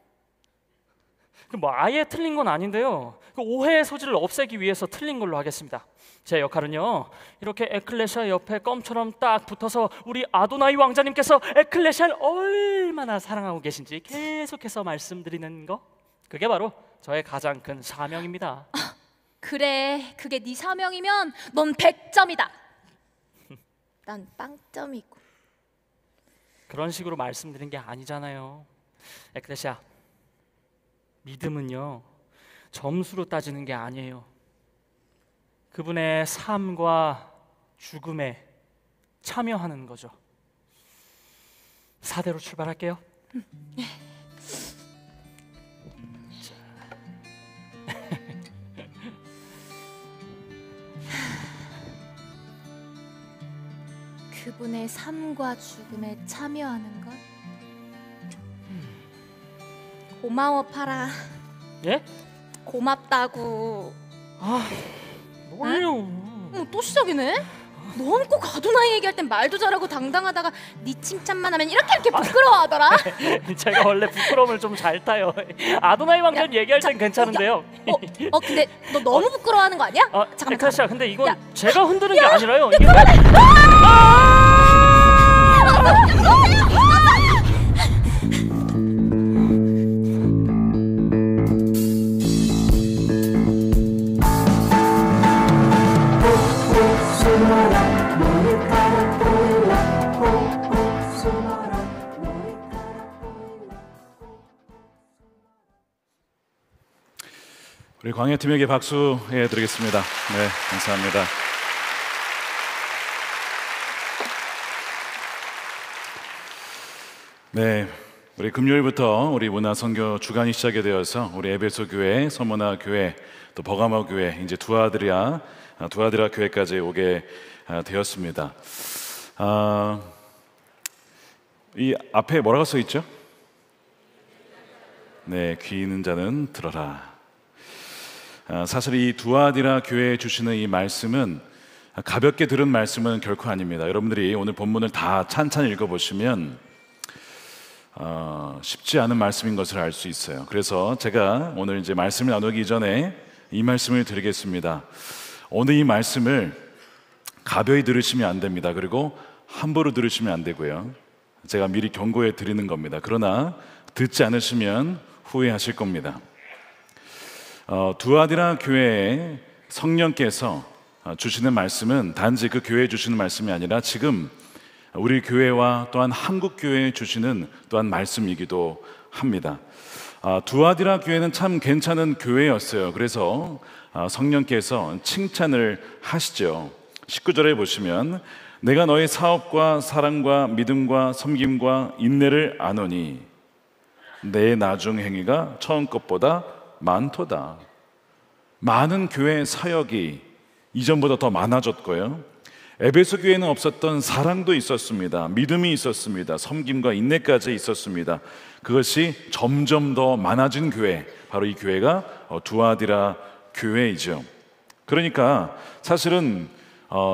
뭐 아예 틀린 건 아닌데요. 그 오해의 소지를 없애기 위해서 틀린 걸로 하겠습니다. 제 역할은요, 이렇게 에클레시아 옆에 껌처럼 딱 붙어서 우리 아도나이 왕자님께서 에클레시아를 얼마나 사랑하고 계신지 계속해서 말씀드리는 거, 그게 바로 저의 가장 큰 사명입니다. 그래, 그게 네 사명이면 넌 100점이다. 난 빵점이고. 그런 식으로 말씀드린 게 아니잖아요. 에클레시아, 믿음은요, 점수로 따지는 게 아니에요. 그분의 삶과 죽음에 참여하는 거죠. 4대로 출발할게요. 그분의 삶과 죽음에 참여하는 것? 고마워, 파라. 예? 고맙다고. 아, 뭐예요? 또 시작이네? 넌 꼭 아도나이 얘기할 땐 말도 잘하고 당당하다가 네 칭찬만 하면 이렇게 부끄러워하더라. 제가 원래 부끄러움을 좀 잘 타요. 아도나이 왕자님 얘기할 땐 괜찮은데요. 근데 너 너무 부끄러워하는 거 아니야? 잠깐만. 에클레시아, 근데 이건 제가 흔드는 게 아니라요. 이게 우리 광야팀에게 박수해 드리겠습니다. 네, 감사합니다. 네, 우리 금요일부터 우리 문화선교 주간이 시작이 되어서 우리 에베소 교회, 서문화 교회, 또 버가모 교회, 이제 두아드라 교회까지 오게 되었습니다. 이 앞에 뭐라고 써 있죠? 네, 귀 있는 자는 들어라. 사실 이 두아디라 교회에 주시는 이 말씀은 가볍게 들은 말씀은 결코 아닙니다. 여러분들이 오늘 본문을 다 찬찬히 읽어보시면 쉽지 않은 말씀인 것을 알 수 있어요. 그래서 제가 오늘 이제 말씀을 나누기 전에 이 말씀을 드리겠습니다. 오늘 이 말씀을 가벼이 들으시면 안 됩니다. 그리고 함부로 들으시면 안 되고요. 제가 미리 경고해 드리는 겁니다. 그러나 듣지 않으시면 후회하실 겁니다. 두아디라 교회에 성령께서 주시는 말씀은 단지 그 교회에 주시는 말씀이 아니라 지금 우리 교회와 또한 한국 교회에 주시는 또한 말씀이기도 합니다. 두아디라 교회는 참 괜찮은 교회였어요. 그래서 성령께서 칭찬을 하시죠. 19절에 보시면 내가 너의 사업과 사랑과 믿음과 섬김과 인내를 아노니 내 나중 행위가 처음 것보다 많도다. 많은 교회 사역이 이전보다 더 많아졌고요. 에베소 교회는 없었던 사랑도 있었습니다. 믿음이 있었습니다. 섬김과 인내까지 있었습니다. 그것이 점점 더 많아진 교회, 바로 이 교회가 두아디라 교회이죠. 그러니까 사실은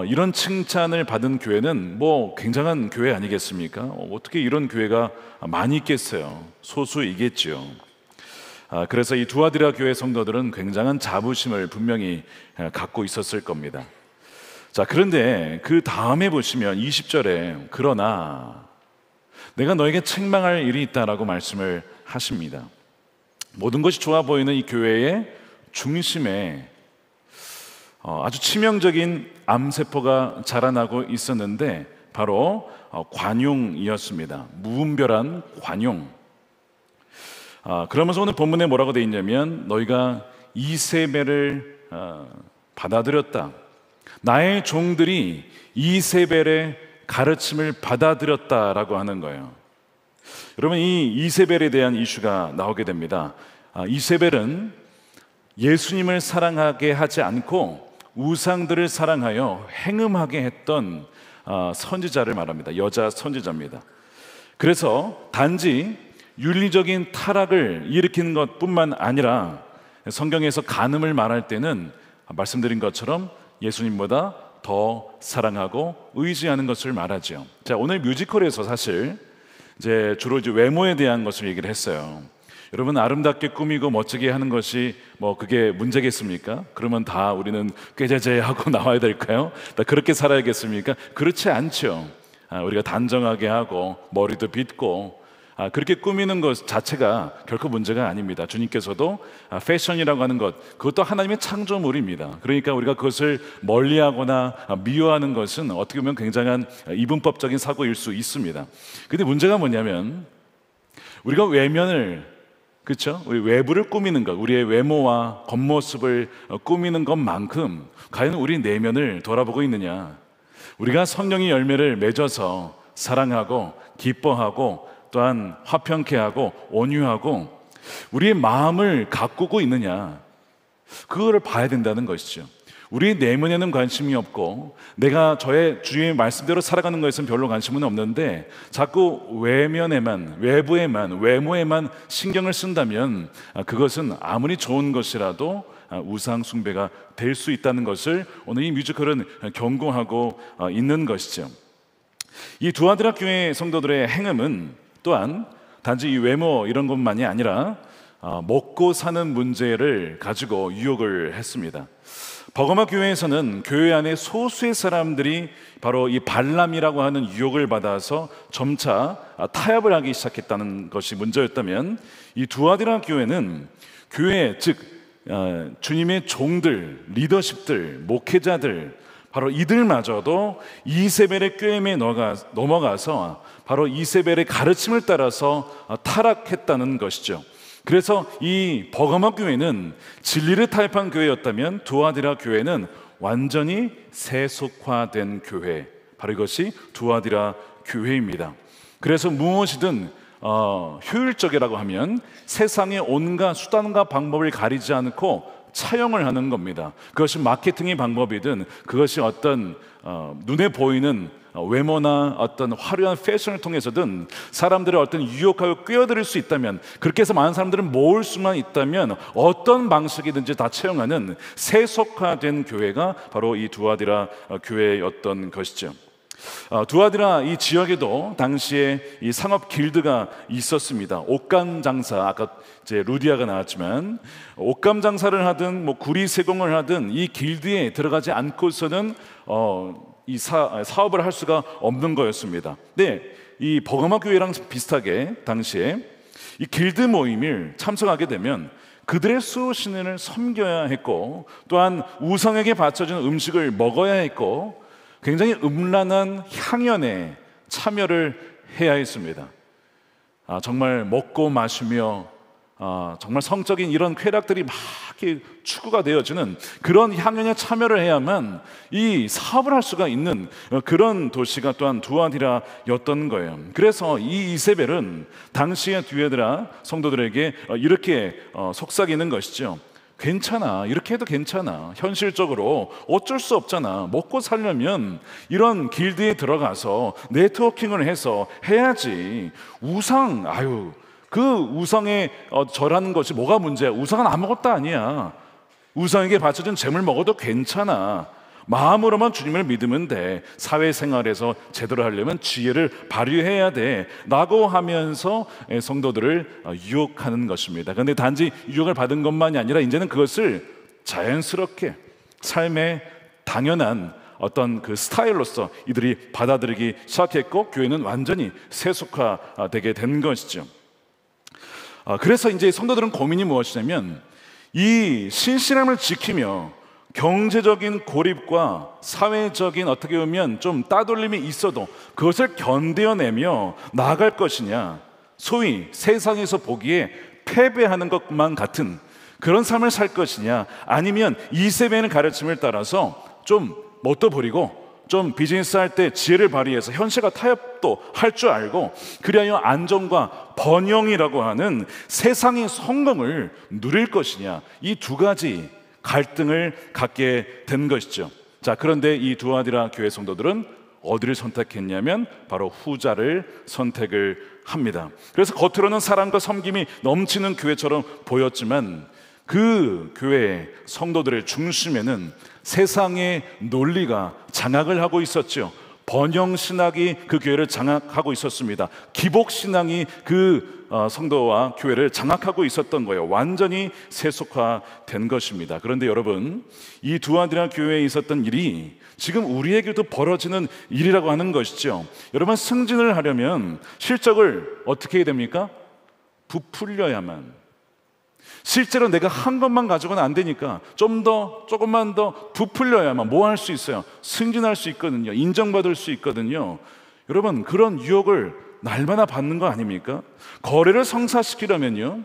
이런 칭찬을 받은 교회는 뭐 굉장한 교회 아니겠습니까? 어떻게 이런 교회가 많이 있겠어요? 소수이겠죠. 그래서 이 두아디라 교회 성도들은 굉장한 자부심을 분명히 갖고 있었을 겁니다. 자, 그런데 그 다음에 보시면 20절에 그러나 내가 너에게 책망할 일이 있다라고 말씀을 하십니다. 모든 것이 좋아 보이는 이 교회의 중심에 아주 치명적인 암세포가 자라나고 있었는데 바로 관용이었습니다. 무분별한 관용. 그러면서 오늘 본문에 뭐라고 되어 있냐면 너희가 이세벨을 받아들였다. 나의 종들이 이세벨의 가르침을 받아들였다라고 하는 거예요. 여러분, 이 이세벨에 대한 이슈가 나오게 됩니다. 이세벨은 예수님을 사랑하게 하지 않고 우상들을 사랑하여 행음하게 했던 선지자를 말합니다. 여자 선지자입니다. 그래서 단지 윤리적인 타락을 일으키는 것뿐만 아니라 성경에서 간음을 말할 때는 말씀드린 것처럼 예수님보다 더 사랑하고 의지하는 것을 말하죠. 자, 오늘 뮤지컬에서 사실 이제 주로 이제 외모에 대한 것을 얘기를 했어요. 여러분, 아름답게 꾸미고 멋지게 하는 것이 그게 문제겠습니까? 그러면 다 우리는 꾀죄죄하고 나와야 될까요? 다 그렇게 살아야겠습니까? 그렇지 않죠. 우리가 단정하게 하고 머리도 빗고 그렇게 꾸미는 것 자체가 결코 문제가 아닙니다. 주님께서도 패션이라고 하는 것, 그것도 하나님의 창조물입니다. 그러니까 우리가 그것을 멀리하거나 미워하는 것은 어떻게 보면 굉장한 이분법적인 사고일 수 있습니다. 근데 문제가 뭐냐면 우리가 외면을, 그렇죠? 우리 외부를 꾸미는 것, 우리의 외모와 겉모습을 꾸미는 것만큼 과연 우리 내면을 돌아보고 있느냐? 우리가 성령의 열매를 맺어서 사랑하고 기뻐하고 또한 화평케 하고 온유하고 우리의 마음을 가꾸고 있느냐, 그거를 봐야 된다는 것이죠. 우리 내면에는 관심이 없고 내가 저의 주의 말씀대로 살아가는 것에는 별로 관심은 없는데 자꾸 외면에만, 외부에만, 외모에만 신경을 쓴다면 그것은 아무리 좋은 것이라도 우상 숭배가 될 수 있다는 것을 오늘 이 뮤지컬은 경고하고 있는 것이죠. 이 두아드라 교회 성도들의 행음은 또한 단지 이 외모 이런 것만이 아니라 먹고 사는 문제를 가지고 유혹을 했습니다. 버가마 교회에서는 교회 안에 소수의 사람들이 바로 이 발람이라고 하는 유혹을 받아서 점차 타협을 하기 시작했다는 것이 문제였다면, 이 두아드라 교회는 교회, 즉 주님의 종들, 리더십들, 목회자들, 바로 이들마저도 이세벨의 꾀임에 넘어가서 바로 이세벨의 가르침을 따라서 타락했다는 것이죠. 그래서 이 버가마 교회는 진리를 타협한 교회였다면 두아디라 교회는 완전히 세속화된 교회, 바로 이것이 두아디라 교회입니다. 그래서 무엇이든 효율적이라고 하면 세상의 온갖 수단과 방법을 가리지 않고 차용을 하는 겁니다. 그것이 마케팅의 방법이든 그것이 어떤 눈에 보이는 외모나 어떤 화려한 패션을 통해서든 사람들을 어떤 유혹하고 꿰어들일 수 있다면, 그렇게 해서 많은 사람들을 모을 수만 있다면 어떤 방식이든지 다 채용하는 세속화된 교회가 바로 이 두아디라 교회였던 것이죠. 두아디라 이 지역에도 당시에 이 상업 길드가 있었습니다. 옷감 장사, 아까 이제 루디아가 나왔지만 옷감 장사를 하든 구리 세공을 하든 이 길드에 들어가지 않고서는 이 사업을 할 수가 없는 거였습니다. 근데 이 버가마 교회랑 비슷하게 당시에 이 길드 모임을 참석하게 되면 그들의 수호신을 섬겨야 했고, 또한 우상에게 바쳐진 음식을 먹어야 했고, 굉장히 음란한 향연에 참여를 해야 했습니다. 정말 먹고 마시며 정말 성적인 이런 쾌락들이 막 추구가 되어지는 그런 향연에 참여를 해야만 이 사업을 할 수가 있는 그런 도시가 또한 두아디라였던 거예요. 그래서 이 이세벨은 당시의 두아디라 성도들에게 이렇게 속삭이는 것이죠. 괜찮아, 이렇게 해도 괜찮아. 현실적으로 어쩔 수 없잖아. 먹고 살려면 이런 길드에 들어가서 네트워킹을 해서 해야지. 우상, 그 우상에 절하는 것이 뭐가 문제야? 우상은 아무것도 아니야. 우상에게 바쳐진 재물 먹어도 괜찮아. 마음으로만 주님을 믿으면 돼. 사회생활에서 제대로 하려면 지혜를 발휘해야 돼 라고 하면서 성도들을 유혹하는 것입니다. 그런데 단지 유혹을 받은 것만이 아니라 이제는 그것을 자연스럽게 삶의 당연한 어떤 그 스타일로서 이들이 받아들이기 시작했고, 교회는 완전히 세속화되게 된 것이죠. 그래서 이제 성도들은 고민이 무엇이냐면, 이 신실함을 지키며 경제적인 고립과 사회적인 어떻게 보면 좀 따돌림이 있어도 그것을 견뎌내며 나아갈 것이냐, 소위 세상에서 보기에 패배하는 것만 같은 그런 삶을 살 것이냐, 아니면 이세벨의 가르침을 따라서 좀 뭣도 버리고 좀 비즈니스 할 때 지혜를 발휘해서 현실과 타협도 할 줄 알고 그리하여 안정과 번영이라고 하는 세상의 성공을 누릴 것이냐, 이 두 가지 갈등을 갖게 된 것이죠. 자, 그런데 이 두아디라 교회 성도들은 어디를 선택했냐면 바로 후자를 선택을 합니다. 그래서 겉으로는 사랑과 섬김이 넘치는 교회처럼 보였지만 그 교회 성도들의 중심에는 세상의 논리가 장악을 하고 있었죠. 번영 신학이 그 교회를 장악하고 있었습니다. 기복 신앙이 그 성도와 교회를 장악하고 있었던 거예요. 완전히 세속화된 것입니다. 그런데 여러분, 이 두아디라 교회에 있었던 일이 지금 우리에게도 벌어지는 일이라고 하는 것이죠. 여러분, 승진을 하려면 실적을 어떻게 해야 됩니까? 부풀려야만. 실제로 내가 한 것만 가지고는 안 되니까 조금만 더 부풀려야만 뭐 할 수 있어요? 승진할 수 있거든요. 인정받을 수 있거든요. 여러분, 그런 유혹을 날마다 받는 거 아닙니까? 거래를 성사시키려면요,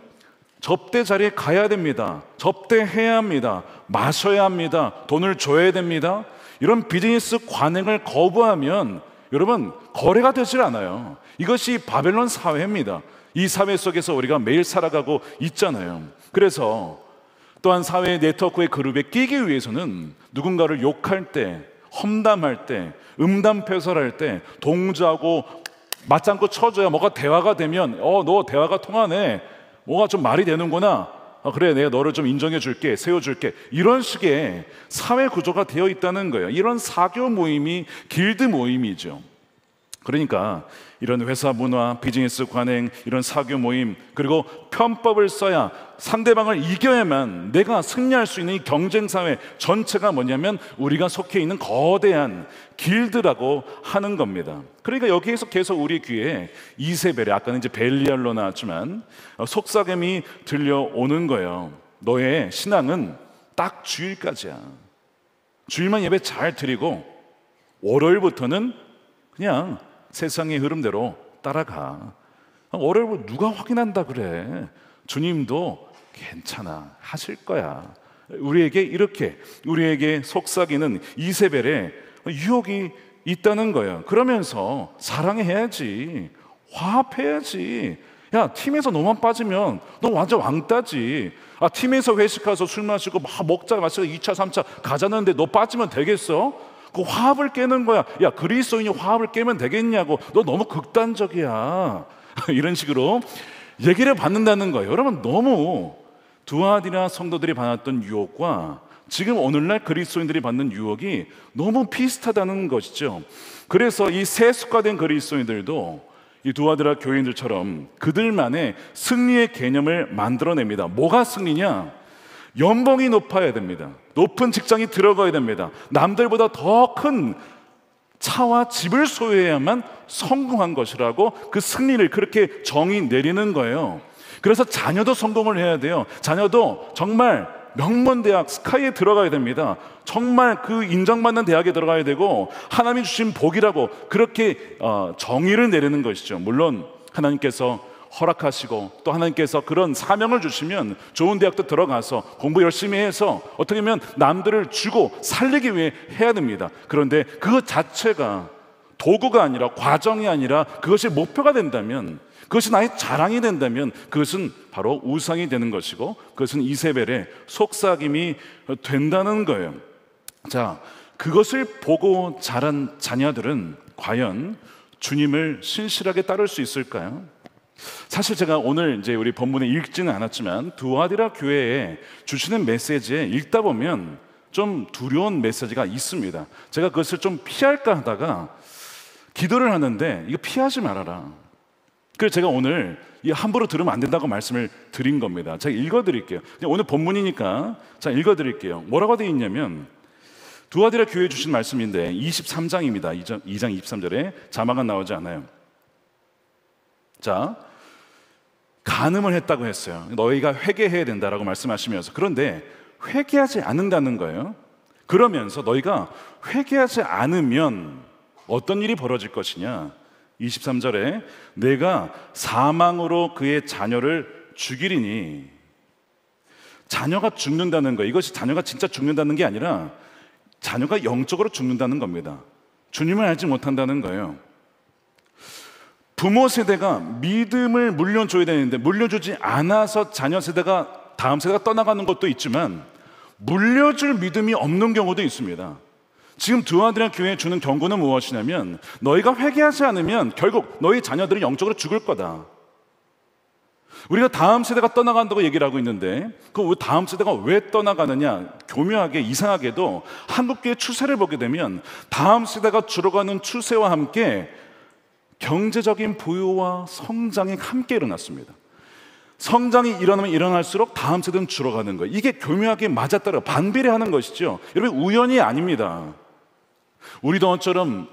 접대 자리에 가야 됩니다. 접대해야 합니다. 마셔야 합니다. 돈을 줘야 됩니다. 이런 비즈니스 관행을 거부하면 여러분, 거래가 되질 않아요. 이것이 바벨론 사회입니다. 이 사회 속에서 우리가 매일 살아가고 있잖아요. 그래서 또한 사회 네트워크의 그룹에 끼기 위해서는 누군가를 욕할 때, 험담할 때, 음담패설할 때 동조하고 맞장구 쳐줘야 뭐가 대화가 되면 너 대화가 통하네, 뭐가 좀 말이 되는구나, 그래 내가 너를 좀 인정해 줄게, 세워줄게, 이런 식의 사회 구조가 되어 있다는 거예요. 이런 사교 모임이 길드 모임이죠. 그러니까 이런 회사 문화, 비즈니스 관행, 이런 사교 모임, 그리고 편법을 써야 상대방을 이겨야만 내가 승리할 수 있는 이 경쟁사회 전체가 뭐냐면 우리가 속해 있는 거대한 길드라고 하는 겁니다. 그러니까 여기에서 계속 우리 귀에 이세벨의, 아까는 이제 벨리알로 나왔지만 속삭임이 들려오는 거예요. 너의 신앙은 딱 주일까지야. 주일만 예배 잘 드리고 월요일부터는 그냥 세상의 흐름대로 따라가. 월요일 누가 확인한다 그래. 주님도 괜찮아 하실 거야. 우리에게 속삭이는 이세벨의 유혹이 있다는 거예요. 그러면서 사랑해야지, 화합해야지. 야, 팀에서 너만 빠지면 너 완전 왕따지. 팀에서 회식 가서 술 마시고 막 먹자 마시고 2차 3차 가자는데 너 빠지면 되겠어? 그 화합을 깨는 거야. 야, 그리스도인이 화합을 깨면 되겠냐고. 너 너무 극단적이야. 이런 식으로 얘기를 받는다는 거예요. 여러분, 너무 두아디라 성도들이 받았던 유혹과 지금 오늘날 그리스도인들이 받는 유혹이 너무 비슷하다는 것이죠. 그래서 이 세속화된 그리스도인들도 이 두아디라 교인들처럼 그들만의 승리의 개념을 만들어냅니다. 뭐가 승리냐? 연봉이 높아야 됩니다. 높은 직장이 들어가야 됩니다. 남들보다 더 큰 차와 집을 소유해야만 성공한 것이라고 그 승리를 그렇게 정의 내리는 거예요. 그래서 자녀도 성공을 해야 돼요. 자녀도 정말 명문대학 스카이에 들어가야 됩니다. 정말 그 인정받는 대학에 들어가야 되고 하나님이 주신 복이라고 그렇게 정의를 내리는 것이죠. 물론 하나님께서 허락하시고 또 하나님께서 그런 사명을 주시면 좋은 대학도 들어가서 공부 열심히 해서 어떻게 보면 남들을 주고 살리기 위해 해야 됩니다. 그런데 그 자체가 도구가 아니라 과정이 아니라 그것이 목표가 된다면, 그것이 나의 자랑이 된다면 그것은 바로 우상이 되는 것이고 그것은 이세벨의 속삭임이 된다는 거예요. 자, 그것을 보고 자란 자녀들은 과연 주님을 신실하게 따를 수 있을까요? 사실 제가 오늘 이제 우리 본문에 읽지는 않았지만 두아디라 교회에 주시는 메시지에 읽다 보면 좀 두려운 메시지가 있습니다. 제가 그것을 좀 피할까 하다가 기도를 하는데 이거 피하지 말아라. 그래서 제가 오늘 함부로 들으면 안 된다고 말씀을 드린 겁니다. 제가 읽어드릴게요. 오늘 본문이니까 자, 읽어드릴게요. 뭐라고 되어 있냐면 두아디라 교회에 주신 말씀인데 23장입니다. 2장 23절에 자막은 나오지 않아요. 자, 간음을 했다고 했어요. 너희가 회개해야 된다라고 말씀하시면서, 그런데 회개하지 않는다는 거예요. 그러면서 너희가 회개하지 않으면 어떤 일이 벌어질 것이냐. 23절에 내가 사망으로 그의 자녀를 죽이리니. 자녀가 죽는다는 거예요. 이것이 자녀가 진짜 죽는다는 게 아니라 자녀가 영적으로 죽는다는 겁니다. 주님을 알지 못한다는 거예요. 부모 세대가 믿음을 물려줘야 되는데 물려주지 않아서 자녀 세대가, 다음 세대가 떠나가는 것도 있지만 물려줄 믿음이 없는 경우도 있습니다. 지금 두아디라 교회에 주는 경고는 무엇이냐면 너희가 회개하지 않으면 결국 너희 자녀들은 영적으로 죽을 거다. 우리가 다음 세대가 떠나간다고 얘기를 하고 있는데 그 다음 세대가 왜 떠나가느냐, 교묘하게 이상하게도 한국교회 추세를 보게 되면 다음 세대가 줄어가는 추세와 함께 경제적인 부유와 성장이 함께 일어났습니다. 성장이 일어나면 일어날수록 다음 세대는 줄어가는 거예요. 이게 교묘하게 맞아떨어 반비례하는 것이죠. 여러분, 우연이 아닙니다. 우리도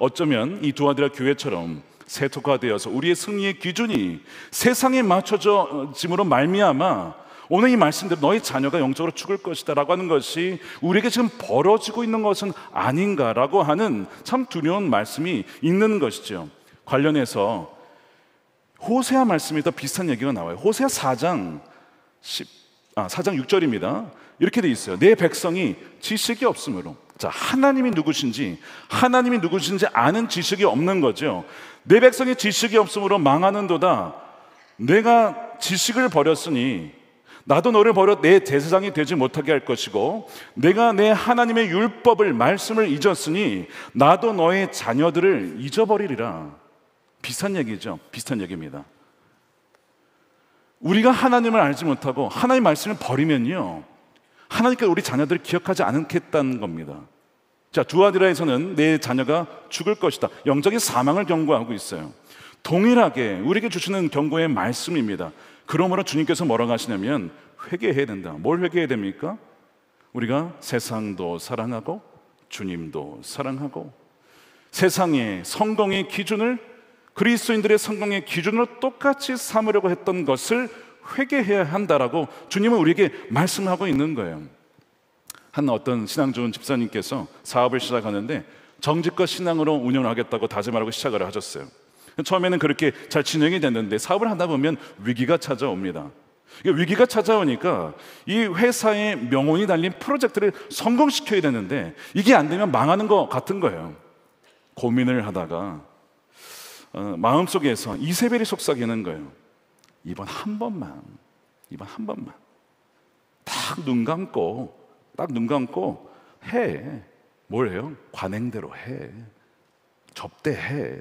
어쩌면 이 두아디라 교회처럼 세속화되어서 우리의 승리의 기준이 세상에 맞춰짐으로 말미암아 오늘 이 말씀대로 너희 자녀가 영적으로 죽을 것이다 라고 하는 것이 우리에게 지금 벌어지고 있는 것은 아닌가라고 하는 참 두려운 말씀이 있는 것이죠. 관련해서 호세아 말씀이 더 비슷한 얘기가 나와요. 호세아 4장 6절입니다. 이렇게 돼 있어요. 내 백성이 지식이 없으므로. 자, 하나님이 누구신지 아는 지식이 없는 거죠. 내 백성이 지식이 없으므로 망하는도다. 내가 지식을 버렸으니 나도 너를 버려 내 제사장이 되지 못하게 할 것이고, 내가 내 하나님의 율법을 말씀을 잊었으니 나도 너의 자녀들을 잊어버리리라. 비슷한 얘기죠. 비슷한 얘기입니다. 우리가 하나님을 알지 못하고 하나님의 말씀을 버리면요, 하나님께서 우리 자녀들을 기억하지 않겠다는 겁니다. 자, 두아디라에서는 내 자녀가 죽을 것이다. 영적인 사망을 경고하고 있어요. 동일하게 우리에게 주시는 경고의 말씀입니다. 그러므로 주님께서 뭐라고 하시냐면 회개해야 된다. 뭘 회개해야 됩니까? 우리가 세상도 사랑하고 주님도 사랑하고 세상의 성공의 기준을 그리스도인들의 성공의 기준으로 똑같이 삼으려고 했던 것을 회개해야 한다라고 주님은 우리에게 말씀하고 있는 거예요. 한 어떤 신앙 좋은 집사님께서 사업을 시작하는데 정직과 신앙으로 운영을 하겠다고 다짐하고 시작을 하셨어요. 처음에는 그렇게 잘 진행이 됐는데 사업을 하다 보면 위기가 찾아옵니다. 위기가 찾아오니까 이 회사의 명운이 달린 프로젝트를 성공시켜야 되는데 이게 안 되면 망하는 것 같은 거예요. 고민을 하다가 마음속에서 이세벨이 속삭이는 거예요. 이번 한 번만 딱 눈 감고 해. 뭘 해요? 관행대로 해. 접대해.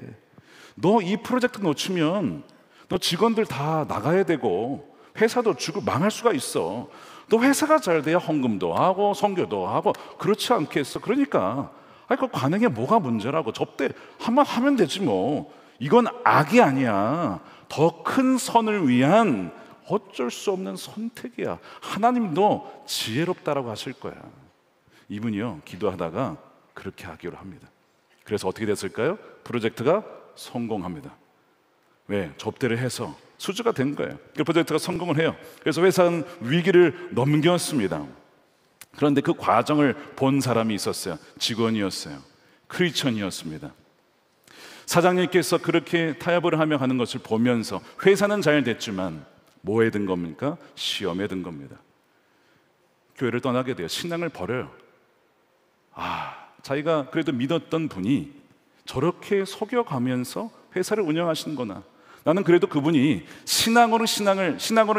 너 이 프로젝트 놓치면 너 직원들 다 나가야 되고 회사도 망할 수가 있어. 너 회사가 잘 돼야 헌금도 하고 선교도 하고 그렇지 않겠어? 그러니까 그 관행에 뭐가 문제라고. 접대 한번 하면 되지 뭐. 이건 악이 아니야. 더 큰 선을 위한 어쩔 수 없는 선택이야. 하나님도 지혜롭다라고 하실 거야. 이분이요, 기도하다가 그렇게 하기로 합니다. 그래서 어떻게 됐을까요? 프로젝트가 성공합니다. 왜? 접대를 해서 수주가 된 거예요. 그 프로젝트가 성공을 해요. 그래서 회사는 위기를 넘겼습니다. 그런데 그 과정을 본 사람이 있었어요. 직원이었어요. 크리스천이었습니다. 사장님께서 그렇게 타협을 하며 가는 것을 보면서 회사는 잘 됐지만 뭐에 든 겁니까? 시험에 든 겁니다. 교회를 떠나게 돼요. 신앙을 버려요. 자기가 그래도 믿었던 분이 저렇게 속여가면서 회사를 운영하시는구나. 나는 그래도 그분이 신앙으로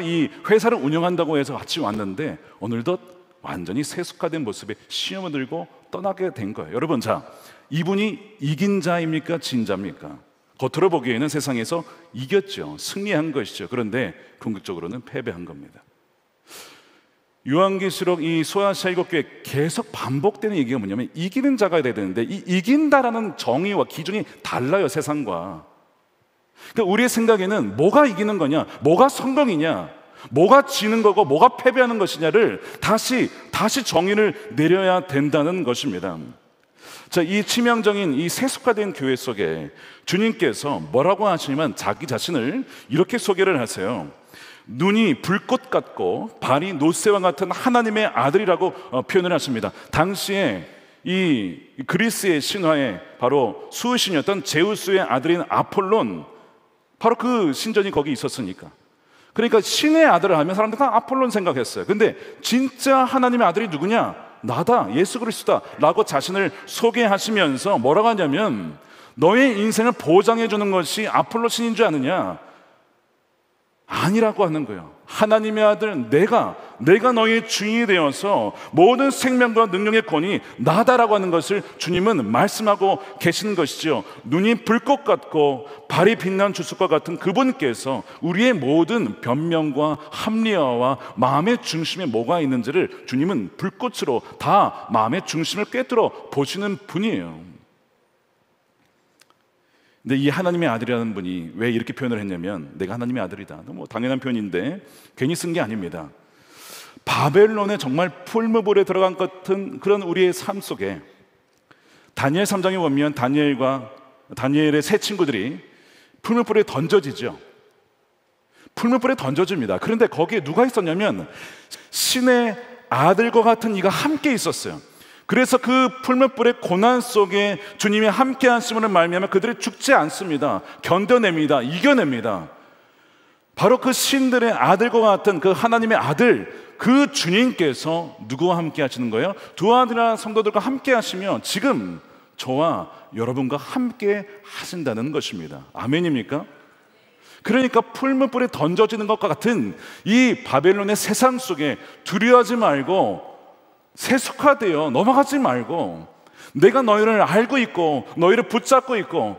이 회사를 운영한다고 해서 같이 왔는데 오늘도 완전히 세속화된 모습에 시험을 들고 떠나게 된 거예요. 여러분, 자, 이분이 이긴 자입니까? 진 자입니까? 겉으로 보기에는 세상에서 이겼죠. 승리한 것이죠. 그런데 궁극적으로는 패배한 겁니다. 요한계시록 이 소아시아 7교회 계속 반복되는 얘기가 뭐냐면 이기는 자가 돼야 되는데 이 이긴다라는 정의와 기준이 달라요, 세상과. 그러니까 우리의 생각에는 뭐가 이기는 거냐, 뭐가 성공이냐, 뭐가 지는 거고 뭐가 패배하는 것이냐를 다시 정의를 내려야 된다는 것입니다. 자, 이 치명적인 이 세속화된 교회 속에 주님께서 뭐라고 하시냐면 자기 자신을 이렇게 소개를 하세요. 눈이 불꽃 같고 발이 노새와 같은 하나님의 아들이라고 표현을 하십니다. 당시에 이 그리스의 신화에 바로 수호신이었던 제우스의 아들인 아폴론, 바로 그 신전이 거기 있었으니까. 그러니까 신의 아들을 하면 사람들 다 아폴론 생각했어요. 근데 진짜 하나님의 아들이 누구냐? 나다, 예수 그리스도다 라고 자신을 소개하시면서 뭐라고 하냐면 너의 인생을 보장해 주는 것이 아폴로 신인 줄 아느냐? 아니라고 하는 거예요. 하나님의 아들 내가 너희의 주인이 되어서 모든 생명과 능력의 권이 나다라고 하는 것을 주님은 말씀하고 계시는 것이죠. 눈이 불꽃 같고 발이 빛난 주석과 같은 그분께서 우리의 모든 변명과 합리화와 마음의 중심에 뭐가 있는지를 주님은 불꽃으로 다 마음의 중심을 꿰뚫어 보시는 분이에요. 근데 이 하나님의 아들이라는 분이 왜 이렇게 표현을 했냐면, 내가 하나님의 아들이다, 뭐 당연한 표현인데 괜히 쓴 게 아닙니다. 바벨론에 정말 풀무불에 들어간 것 같은 그런 우리의 삶 속에 다니엘 3장에 보면 다니엘의 세 친구들이 풀무불에 던져지죠. 풀무불에 던져집니다. 그런데 거기에 누가 있었냐면 신의 아들과 같은 이가 함께 있었어요. 그래서 그 풀무불의 고난 속에 주님이 함께 하심으로 말미암아 그들이 죽지 않습니다. 견뎌냅니다. 이겨냅니다. 바로 그 신들의 아들과 같은 그 하나님의 아들, 그 주님께서 누구와 함께 하시는 거예요? 두 아들이나 성도들과 함께 하시며 지금 저와 여러분과 함께 하신다는 것입니다. 아멘입니까? 그러니까 풀무불에 던져지는 것과 같은 이 바벨론의 세상 속에 두려워하지 말고 세속화되어 넘어가지 말고, 내가 너희를 알고 있고 너희를 붙잡고 있고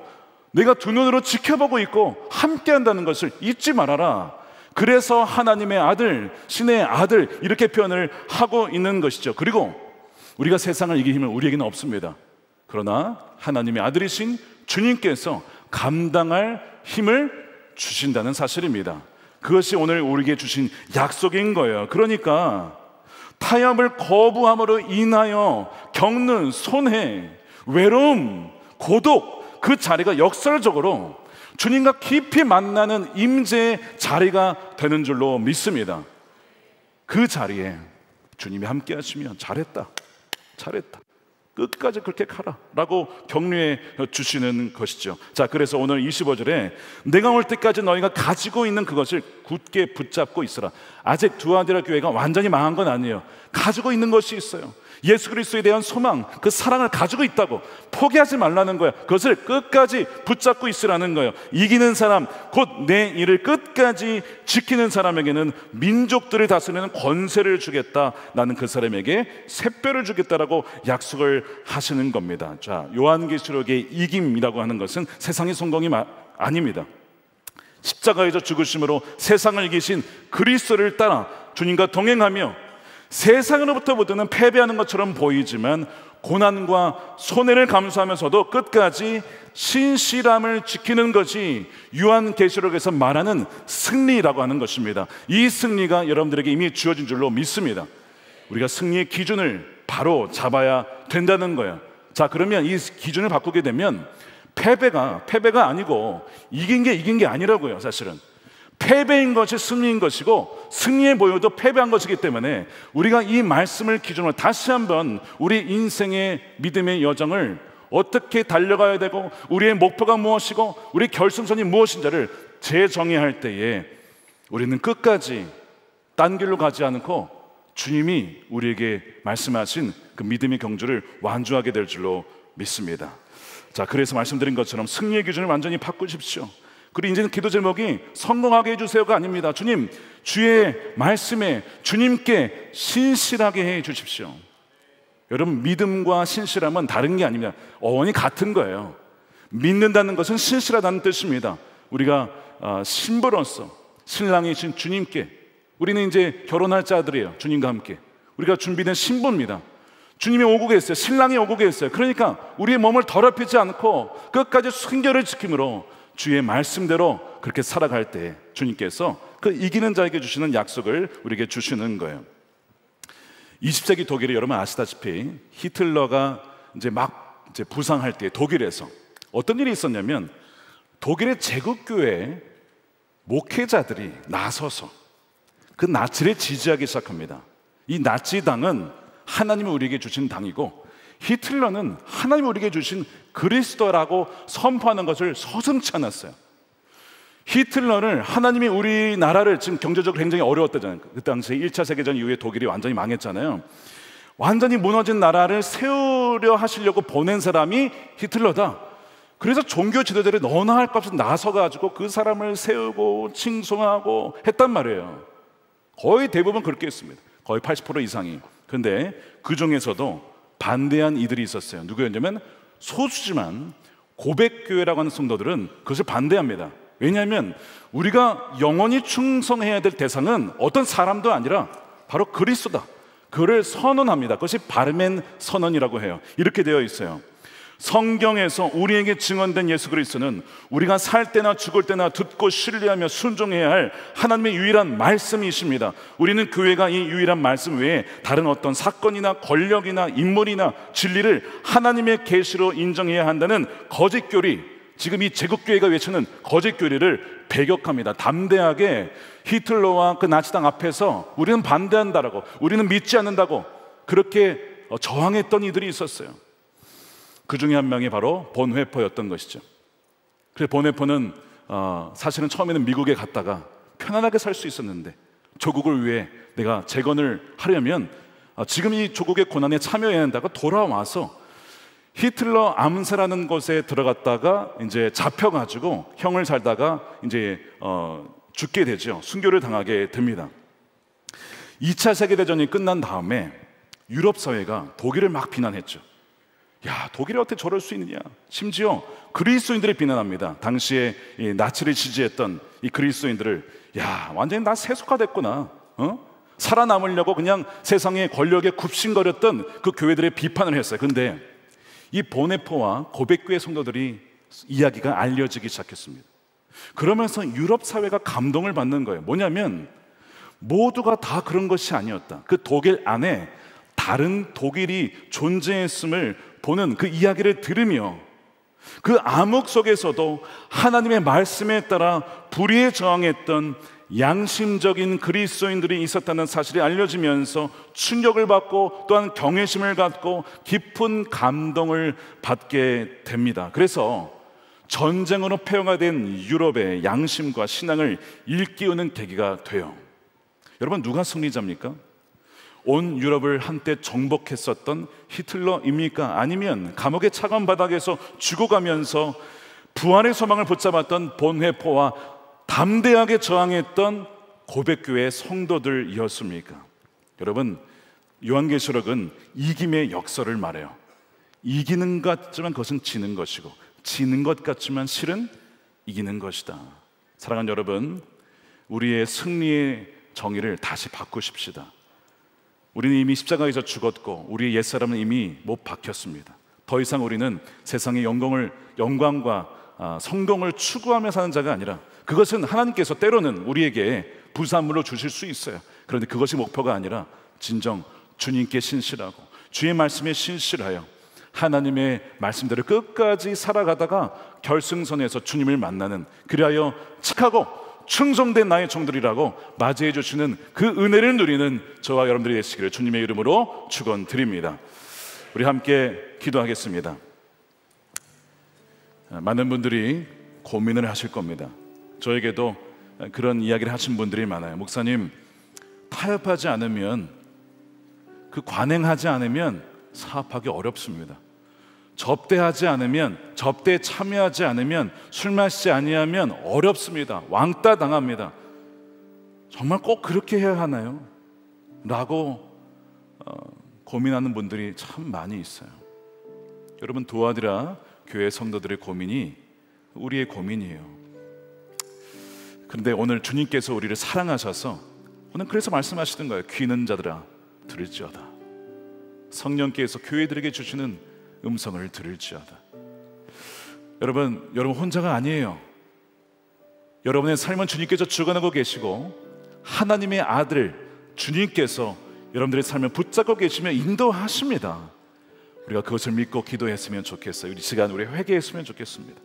내가 두 눈으로 지켜보고 있고 함께한다는 것을 잊지 말아라. 그래서 하나님의 아들, 신의 아들 이렇게 표현을 하고 있는 것이죠. 그리고 우리가 세상을 이길 힘은 우리에게는 없습니다. 그러나 하나님의 아들이신 주님께서 감당할 힘을 주신다는 사실입니다. 그것이 오늘 우리에게 주신 약속인 거예요. 그러니까 타협을 거부함으로 인하여 겪는 손해, 외로움, 고독, 그 자리가 역설적으로 주님과 깊이 만나는 임재의 자리가 되는 줄로 믿습니다. 그 자리에 주님이 함께 하시면 잘했다, 끝까지 그렇게 가라 라고 격려해 주시는 것이죠. 자, 그래서 오늘 25절에 내가 올 때까지 너희가 가지고 있는 그것을 굳게 붙잡고 있으라. 아직 두아디라 교회가 완전히 망한 건 아니에요. 가지고 있는 것이 있어요. 예수 그리스도에 대한 소망, 그 사랑을 가지고 있다고. 포기하지 말라는 거야. 그것을 끝까지 붙잡고 있으라는 거예요. 이기는 사람, 곧 내 일을 끝까지 지키는 사람에게는 민족들을 다스리는 권세를 주겠다. 나는 그 사람에게 샛별을 주겠다라고 약속을 하시는 겁니다. 자, 요한계시록의 이김이라고 하는 것은 세상의 성공이 아닙니다. 십자가에서 죽으심으로 세상을 이기신 그리스도를 따라 주님과 동행하며 세상으로부터 보기에는 패배하는 것처럼 보이지만 고난과 손해를 감수하면서도 끝까지 신실함을 지키는 것이 요한계시록에서 말하는 승리라고 하는 것입니다. 이 승리가 여러분들에게 이미 주어진 줄로 믿습니다. 우리가 승리의 기준을 바로 잡아야 된다는 거예요. 자, 그러면 이 기준을 바꾸게 되면 패배가 아니고 이긴 게 아니라고요. 사실은 패배인 것이 승리인 것이고 승리의 모여도 패배한 것이기 때문에 우리가 이 말씀을 기준으로 다시 한번 우리 인생의 믿음의 여정을 어떻게 달려가야 되고 우리의 목표가 무엇이고 우리 결승선이 무엇인지를 재정의할 때에 우리는 끝까지 딴 길로 가지 않고 주님이 우리에게 말씀하신 그 믿음의 경주를 완주하게 될 줄로 믿습니다. 자, 그래서 말씀드린 것처럼 승리의 기준을 완전히 바꾸십시오. 그리고 이제는 기도 제목이 성공하게 해주세요가 아닙니다. 주님, 주의 말씀에 주님께 신실하게 해 주십시오. 여러분, 믿음과 신실함은 다른 게 아닙니다. 어원이 같은 거예요. 믿는다는 것은 신실하다는 뜻입니다. 우리가 신부로서 신랑이신 주님께, 우리는 이제 결혼할 자들이에요. 주님과 함께 우리가 준비된 신부입니다. 주님이 오고 계세요. 신랑이 오고 계세요. 그러니까 우리의 몸을 더럽히지 않고 끝까지 순결을 지킴으로 주의 말씀대로 그렇게 살아갈 때 주님께서 그 이기는 자에게 주시는 약속을 우리에게 주시는 거예요. 20세기 독일에 여러분 아시다시피 히틀러가 이제 부상할 때 독일에서 어떤 일이 있었냐면 독일의 제국교회 목회자들이 나서서 그 나치를 지지하기 시작합니다. 이 나치당은 하나님이 우리에게 주신 당이고 히틀러는 하나님이 우리에게 주신 그리스도라고 선포하는 것을 서슴지 않았어요. 히틀러를 하나님이 우리나라를 지금 경제적으로 굉장히 어려웠다잖아요. 그 당시에 1차 세계전 이후에 독일이 완전히 망했잖아요. 완전히 무너진 나라를 세우려 하시려고 보낸 사람이 히틀러다. 그래서 종교 지도자들이 너나 할 것 없이 나서가지고 그 사람을 세우고 칭송하고 했단 말이에요. 거의 대부분 그렇게 했습니다. 거의 80% 이상이. 근데 그 중에서도 반대한 이들이 있었어요. 누구였냐면 소수지만 고백교회라고 하는 성도들은 그것을 반대합니다. 왜냐하면 우리가 영원히 충성해야 될 대상은 어떤 사람도 아니라 바로 그리스도다. 그를 선언합니다. 그것이 바르멘 선언이라고 해요. 이렇게 되어 있어요. 성경에서 우리에게 증언된 예수 그리스도는 우리가 살 때나 죽을 때나 듣고 신뢰하며 순종해야 할 하나님의 유일한 말씀이십니다. 우리는 교회가 이 유일한 말씀 외에 다른 어떤 사건이나 권력이나 인물이나 진리를 하나님의 계시로 인정해야 한다는 거짓 교리, 지금 이 제국교회가 외치는 거짓 교리를 배격합니다. 담대하게 히틀러와 그 나치당 앞에서 우리는 반대한다라고, 우리는 믿지 않는다고 그렇게 저항했던 이들이 있었어요. 그 중에 한 명이 바로 본회퍼였던 것이죠. 그래서 본회퍼는 사실은 처음에는 미국에 갔다가 편안하게 살 수 있었는데 조국을 위해 내가 재건을 하려면 지금 이 조국의 고난에 참여해야 한다고 돌아와서 히틀러 암사라는 곳에 들어갔다가 이제 잡혀가지고 형을 살다가 이제 죽게 되죠. 순교를 당하게 됩니다. 2차 세계대전이 끝난 다음에 유럽 사회가 독일을 막 비난했죠. 야, 독일이 어떻게 저럴 수 있느냐. 심지어 그리스도인들을 비난합니다. 당시에 이 나치를 지지했던 이 그리스도인들을, 야, 완전히 나 세속화됐구나. 살아남으려고 그냥 세상의 권력에 굽신거렸던 그 교회들의 비판을 했어요. 근데 이 보네포와 고백교회 성도들이 이야기가 알려지기 시작했습니다. 그러면서 유럽 사회가 감동을 받는 거예요. 뭐냐면 모두가 다 그런 것이 아니었다. 그 독일 안에 다른 독일이 존재했음을 보는 그 이야기를 들으며 그 암흑 속에서도 하나님의 말씀에 따라 불의에 저항했던 양심적인 그리스도인들이 있었다는 사실이 알려지면서 충격을 받고 또한 경외심을 갖고 깊은 감동을 받게 됩니다. 그래서 전쟁으로 폐허가 된 유럽의 양심과 신앙을 일깨우는 계기가 돼요. 여러분, 누가 승리자입니까? 온 유럽을 한때 정복했었던 히틀러입니까? 아니면 감옥의 차가운 바닥에서 죽어가면서 부활의 소망을 붙잡았던 본회포와 담대하게 저항했던 고백교회 성도들이었습니까? 여러분, 요한계시록은 이김의 역설을 말해요. 이기는 것 같지만 그것은 지는 것이고, 지는 것 같지만 실은 이기는 것이다. 사랑하는 여러분, 우리의 승리의 정의를 다시 바꾸십시다. 우리는 이미 십자가에서 죽었고 우리의 옛사람은 이미 못 박혔습니다. 더 이상 우리는 세상의 영광과 성공을 추구하며 사는 자가 아니라, 그것은 하나님께서 때로는 우리에게 부산물로 주실 수 있어요. 그런데 그것이 목표가 아니라 진정 주님께 신실하고 주의 말씀에 신실하여 하나님의 말씀대로 끝까지 살아가다가 결승선에서 주님을 만나는, 그리하여 착하고 충성된 나의 종들이라고 맞이해 주시는 그 은혜를 누리는 저와 여러분들이 되시기를 주님의 이름으로 축원드립니다. 우리 함께 기도하겠습니다. 많은 분들이 고민을 하실 겁니다. 저에게도 그런 이야기를 하신 분들이 많아요. 목사님, 타협하지 않으면, 관행하지 않으면 사업하기 어렵습니다. 접대하지 않으면, 접대에 참여하지 않으면, 술 마시지 아니하면 어렵습니다. 왕따 당합니다. 정말 꼭 그렇게 해야 하나요? 라고 고민하는 분들이 참 많이 있어요. 여러분, 도와드라 교회 성도들의 고민이 우리의 고민이에요. 그런데 오늘 주님께서 우리를 사랑하셔서 오늘 그래서 말씀하시는 거예요. 귀 있는 자들아 들을지어다. 성령께서 교회들에게 주시는 음성을 들을지어다. 여러분 혼자가 아니에요. 여러분의 삶은 주님께서 주관하고 계시고 하나님의 아들 주님께서 여러분들의 삶을 붙잡고 계시며 인도하십니다. 우리가 그것을 믿고 기도했으면 좋겠어요. 이 시간 우리 회개했으면 좋겠습니다.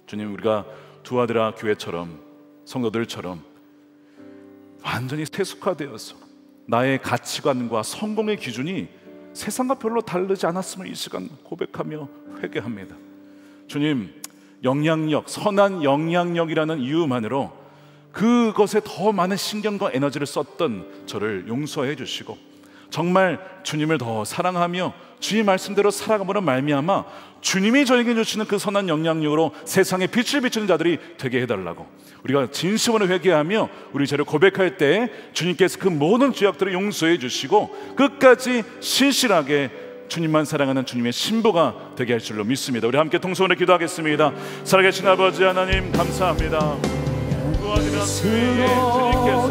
주님, 우리가 두아드라 교회처럼 성도들처럼 완전히 세속화되어서 나의 가치관과 성공의 기준이 세상과 별로 다르지 않았음을 이 시간 고백하며 회개합니다. 주님, 영향력, 선한 영향력이라는 이유만으로 그것에 더 많은 신경과 에너지를 썼던 저를 용서해 주시고 정말 주님을 더 사랑하며 주의 말씀대로 살아감으로 말미암아 주님이 저에게 주시는 그 선한 영향력으로 세상에 빛을 비추는 자들이 되게 해달라고, 우리가 진심으로 회개하며 우리 죄를 고백할 때 주님께서 그 모든 죄악들을 용서해 주시고 끝까지 신실하게 주님만 사랑하는 주님의 신부가 되게 할 줄로 믿습니다. 우리 함께 통성으로 기도하겠습니다. 살아계신 아버지 하나님, 감사합니다. 구하기는 주님께서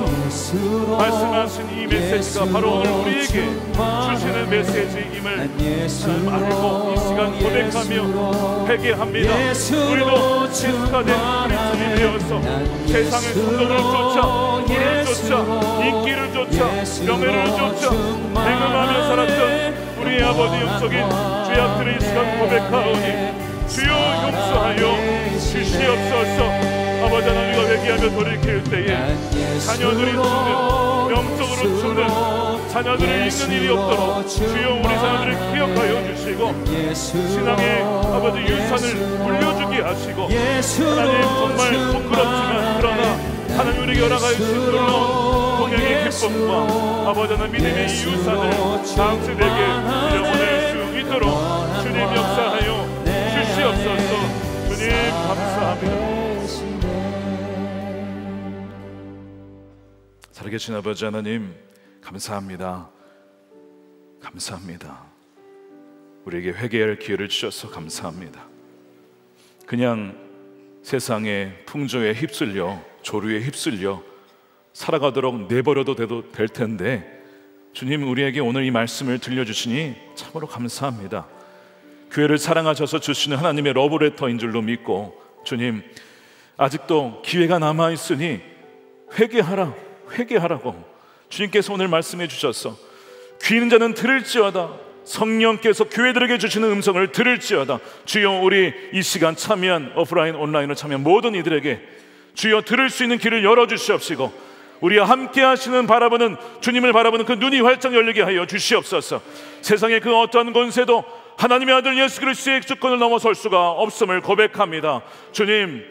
말씀하신 이 메시지가 바로 오늘 우리에게 주시는 메시지임을 알고 이 시간 고백하며 회개합니다. 우리도 예수가 된 그리스도인이 되어서 세상의 풍조를 쫓아, 물을 쫓아, 인기를 쫓아, 명예를 쫓아 행음하며 살았던 우리 아버지 영적인 죄악들을 이 시간 고백하오니 주여 용서하여 주시옵소서. 아버지 하나님, 우리가 회개하며 돌이킬 때에 자녀들이 죽는, 영적으로 죽는 자녀들을 잃는 일이 없도록 주여 우리 자녀들을 기억하여 주시고 신앙의 아버지 유산을 물려주게 하시고, 하나님 정말 부끄럽지만 그러나 하나님 우리에게 허락하여 주신 놀라운 동행의 기쁨과 아버지 하나님 믿음의 이 유산을 다음 세대에게 물려보낼 수 있도록 주님 역사하여 주시옵소서. 주님 감사합니다. 살아계신 아버지 하나님, 감사합니다. 감사합니다. 우리에게 회개할 기회를 주셔서 감사합니다. 그냥 세상의 풍조에 휩쓸려, 조류에 휩쓸려 살아가도록 내버려도 될 텐데 주님, 우리에게 오늘 이 말씀을 들려주시니 참으로 감사합니다. 교회를 사랑하셔서 주시는 하나님의 러브레터인 줄로 믿고, 주님 아직도 기회가 남아있으니 회개하라고 주님께서 오늘 말씀해 주셔서 귀 있는 자는 들을지어다, 성령께서 교회들에게 주시는 음성을 들을지어다. 주여 우리 이 시간 참여한 오프라인 온라인으로 참여한 모든 이들에게 주여 들을 수 있는 길을 열어주시옵시고 우리와 함께 하시는 바라보는 주님을 바라보는 그 눈이 활짝 열리게 하여 주시옵소서. 세상의 그 어떠한 권세도 하나님의 아들 예수 그리스도의 주권을 넘어설 수가 없음을 고백합니다. 주님,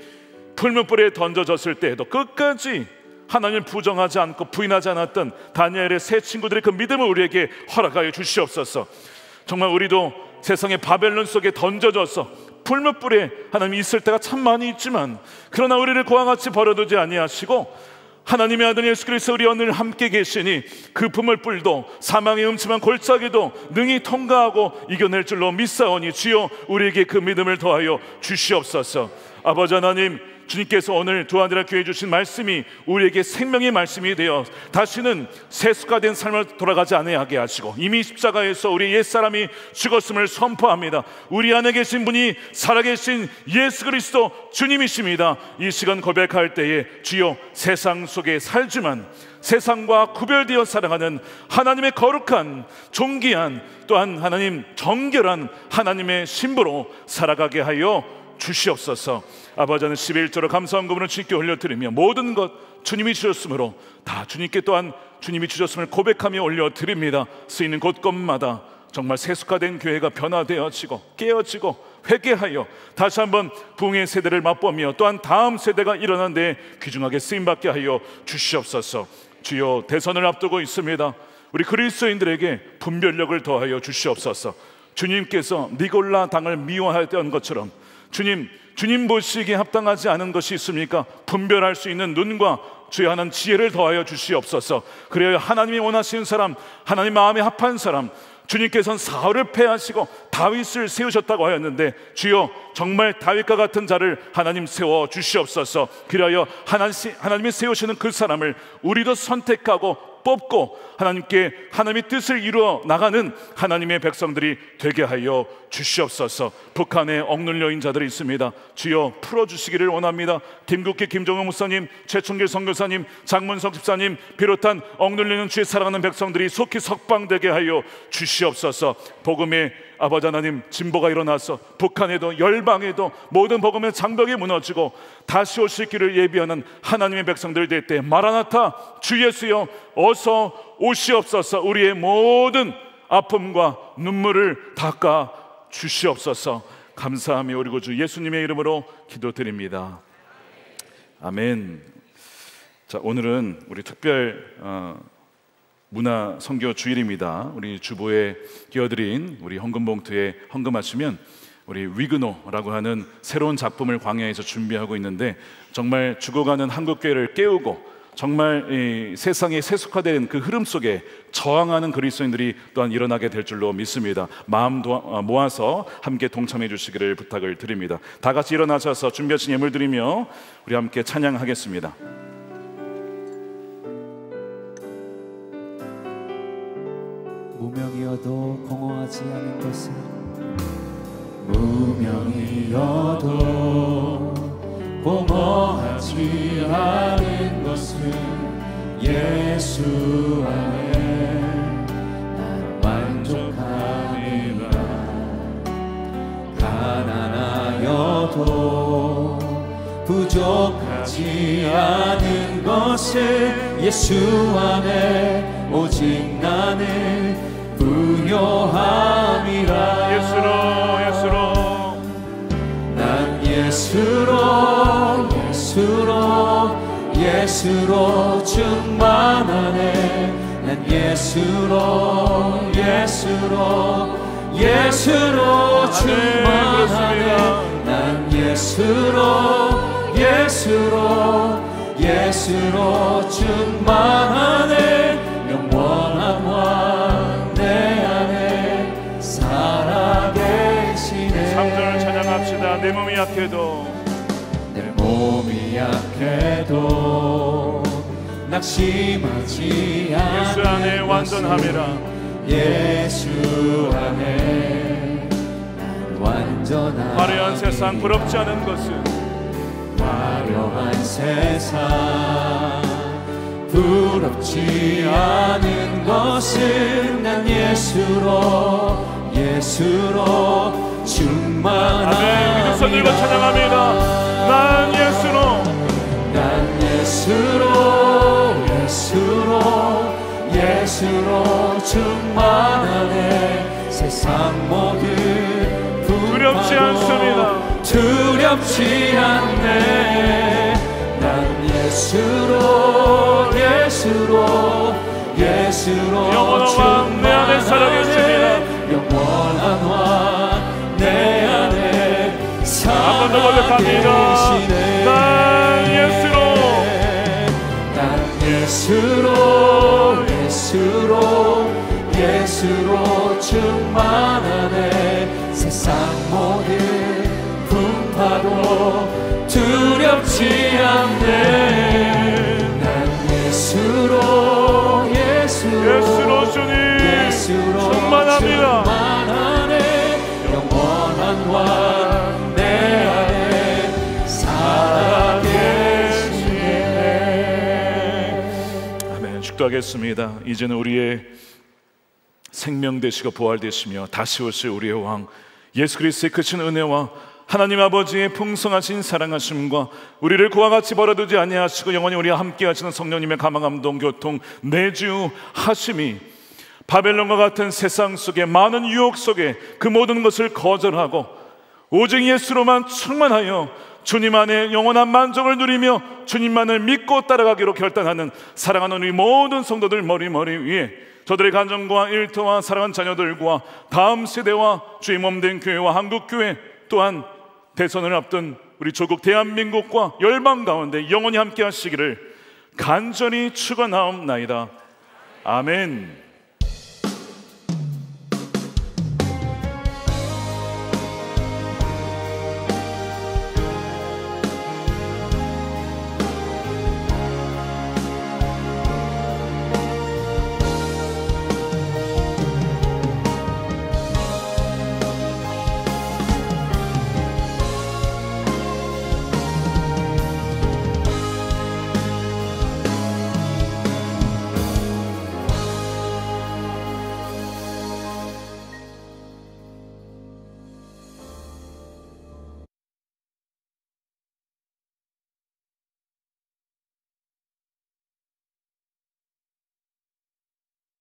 풀무불에 던져졌을 때에도 끝까지 하나님을 부정하지 않고 부인하지 않았던 다니엘의 세 친구들의 그 믿음을 우리에게 허락하여 주시옵소서. 정말 우리도 세상의 바벨론 속에 던져져서 풀무불에 하나님이 있을 때가 참 많이 있지만 그러나 우리를 그와 같이 버려두지 아니하시고 하나님의 아들 예수 그리스도 우리 오늘 함께 계시니 그 풀무불도 사망의 음침한 골짜기도 능히 통과하고 이겨낼 줄로 믿사오니 주여 우리에게 그 믿음을 더하여 주시옵소서. 아버지 하나님, 주님께서 오늘 두 아들아 교회에 주신 말씀이 우리에게 생명의 말씀이 되어 다시는 세속화된 삶을 돌아가지 않게 하시고 이미 십자가에서 우리 옛사람이 죽었음을 선포합니다. 우리 안에 계신 분이 살아계신 예수 그리스도 주님이십니다. 이 시간 고백할 때에 주여 세상 속에 살지만 세상과 구별되어 살아가는 하나님의 거룩한 존귀한 또한 하나님 정결한 하나님의 신부로 살아가게 하여 주시옵소서. 아버지 하나님, 11조로 감사한 금으로 주님께 올려드리며 모든 것 주님이 주셨으므로 다 주님께 또한 주님이 주셨음을 고백하며 올려드립니다. 쓰이는 곳곳마다 정말 세속화된 교회가 변화되어지고 깨어지고 회개하여 다시 한번 부흥의 세대를 맛보며 또한 다음 세대가 일어난 데 귀중하게 쓰임받게 하여 주시옵소서. 주여, 대선을 앞두고 있습니다. 우리 그리스도인들에게 분별력을 더하여 주시옵소서. 주님께서 니골라 당을 미워하였던 것처럼 주님 보시기에 합당하지 않은 것이 있습니까? 분별할 수 있는 눈과 주의 하나님 지혜를 더하여 주시옵소서. 그래야 하나님이 원하시는 사람, 하나님 마음에 합한 사람, 주님께서는 사울을 패하시고 다윗을 세우셨다고 하였는데 주여 정말 다윗과 같은 자를 하나님 세워 주시옵소서. 그래야 하나님이 세우시는 그 사람을 우리도 선택하고 뽑고 하나님의 뜻을 이루어 나가는 하나님의 백성들이 되게 하여 주시옵소서. 북한에 억눌려 있는 자들이 있습니다. 주여 풀어주시기를 원합니다. 김국기 김정은 목사님, 최충길 선교사님, 장문석 집사님 비롯한 억눌리는 주의 사랑하는 백성들이 속히 석방되게 하여 주시옵소서. 복음의 아버지 하나님, 진보가 일어나서 북한에도 열방에도 모든 복음의 장벽이 무너지고 다시 오실 길을 예비하는 하나님의 백성들 될 때 마라나타 주 예수여 어서 오시옵소서. 우리의 모든 아픔과 눈물을 닦아 주시옵소서. 감사하며 우리 구주 예수님의 이름으로 기도드립니다. 아멘. 자, 오늘은 우리 특별 문화 선교 주일입니다. 우리 주보에 끼어드린 우리 헌금 봉투에 헌금하시면 우리 위그노라고 하는 새로운 작품을 광야에서 준비하고 있는데, 정말 죽어가는 한국교회를 깨우고 정말 이 세상에 세속화된 그 흐름 속에 저항하는 그리스도인들이 또한 일어나게 될 줄로 믿습니다. 마음 모아서 함께 동참해 주시기를 부탁을 드립니다. 다 같이 일어나셔서 준비하신 예물 드리며 우리 함께 찬양하겠습니다. 무명이어도 공허하지 않은 것은, 무명이어도 공허하지 않은 것은 예수 안에 난 만족합니다. 가난하여도 부족하지 않은 것은 예수 안에 오직 나는 부요함이라. 예수로 충만하네. 난 예수로 충만하네. 난 예수로 충만하네. 영원한 왕 내 안에 살아계시네. 3절을 찬양합시다. 내 몸이 약해도 낙심하지 않는 예수 안에 완전함이라. 예수 안에 난 완전함. 화려한 세상 부럽지 않은 것은, 화려한 세상 부럽지 않은 것은 난 예수로 충만함이라. 아멘. 믿음 손 들고 찬양합니다. 난 예수로 충만하네. 세상 모든 두렵지 않습니다. 두렵지 않네. 난 예수로 영원한 왕 내 안에 살아계십니다. 영원한 왕 내 안에 한 번 더 고백합니다. 난 예수로 충만하네. 세상 모든 풍파도 두렵지 않네. 난 예수로 주님 충만합니다. 영원한 왕 내 안에 살아계시네. 아멘. 축도하겠습니다. 이제는 우리의 생명 되시고 부활 되시며 다시 오실 우리의 왕 예수 그리스도의 크신 은혜와 하나님 아버지의 풍성하신 사랑하심과 우리를 그와 같이 버려두지 아니하시고 영원히 우리와 함께 하시는 성령님의 감화 감동 교통 내주하심이 바벨론과 같은 세상 속에 많은 유혹 속에 그 모든 것을 거절하고 오직 예수로만 충만하여 주님 안에 영원한 만족을 누리며 주님만을 믿고 따라가기로 결단하는 사랑하는 우리 모든 성도들 머리 위에 저들의 가정과 일터와 사랑하는 자녀들과 다음 세대와 주의 몸된 교회와 한국교회 또한 대선을 앞둔 우리 조국 대한민국과 열방 가운데 영원히 함께 하시기를 간절히 축원하옵나이다. 아멘.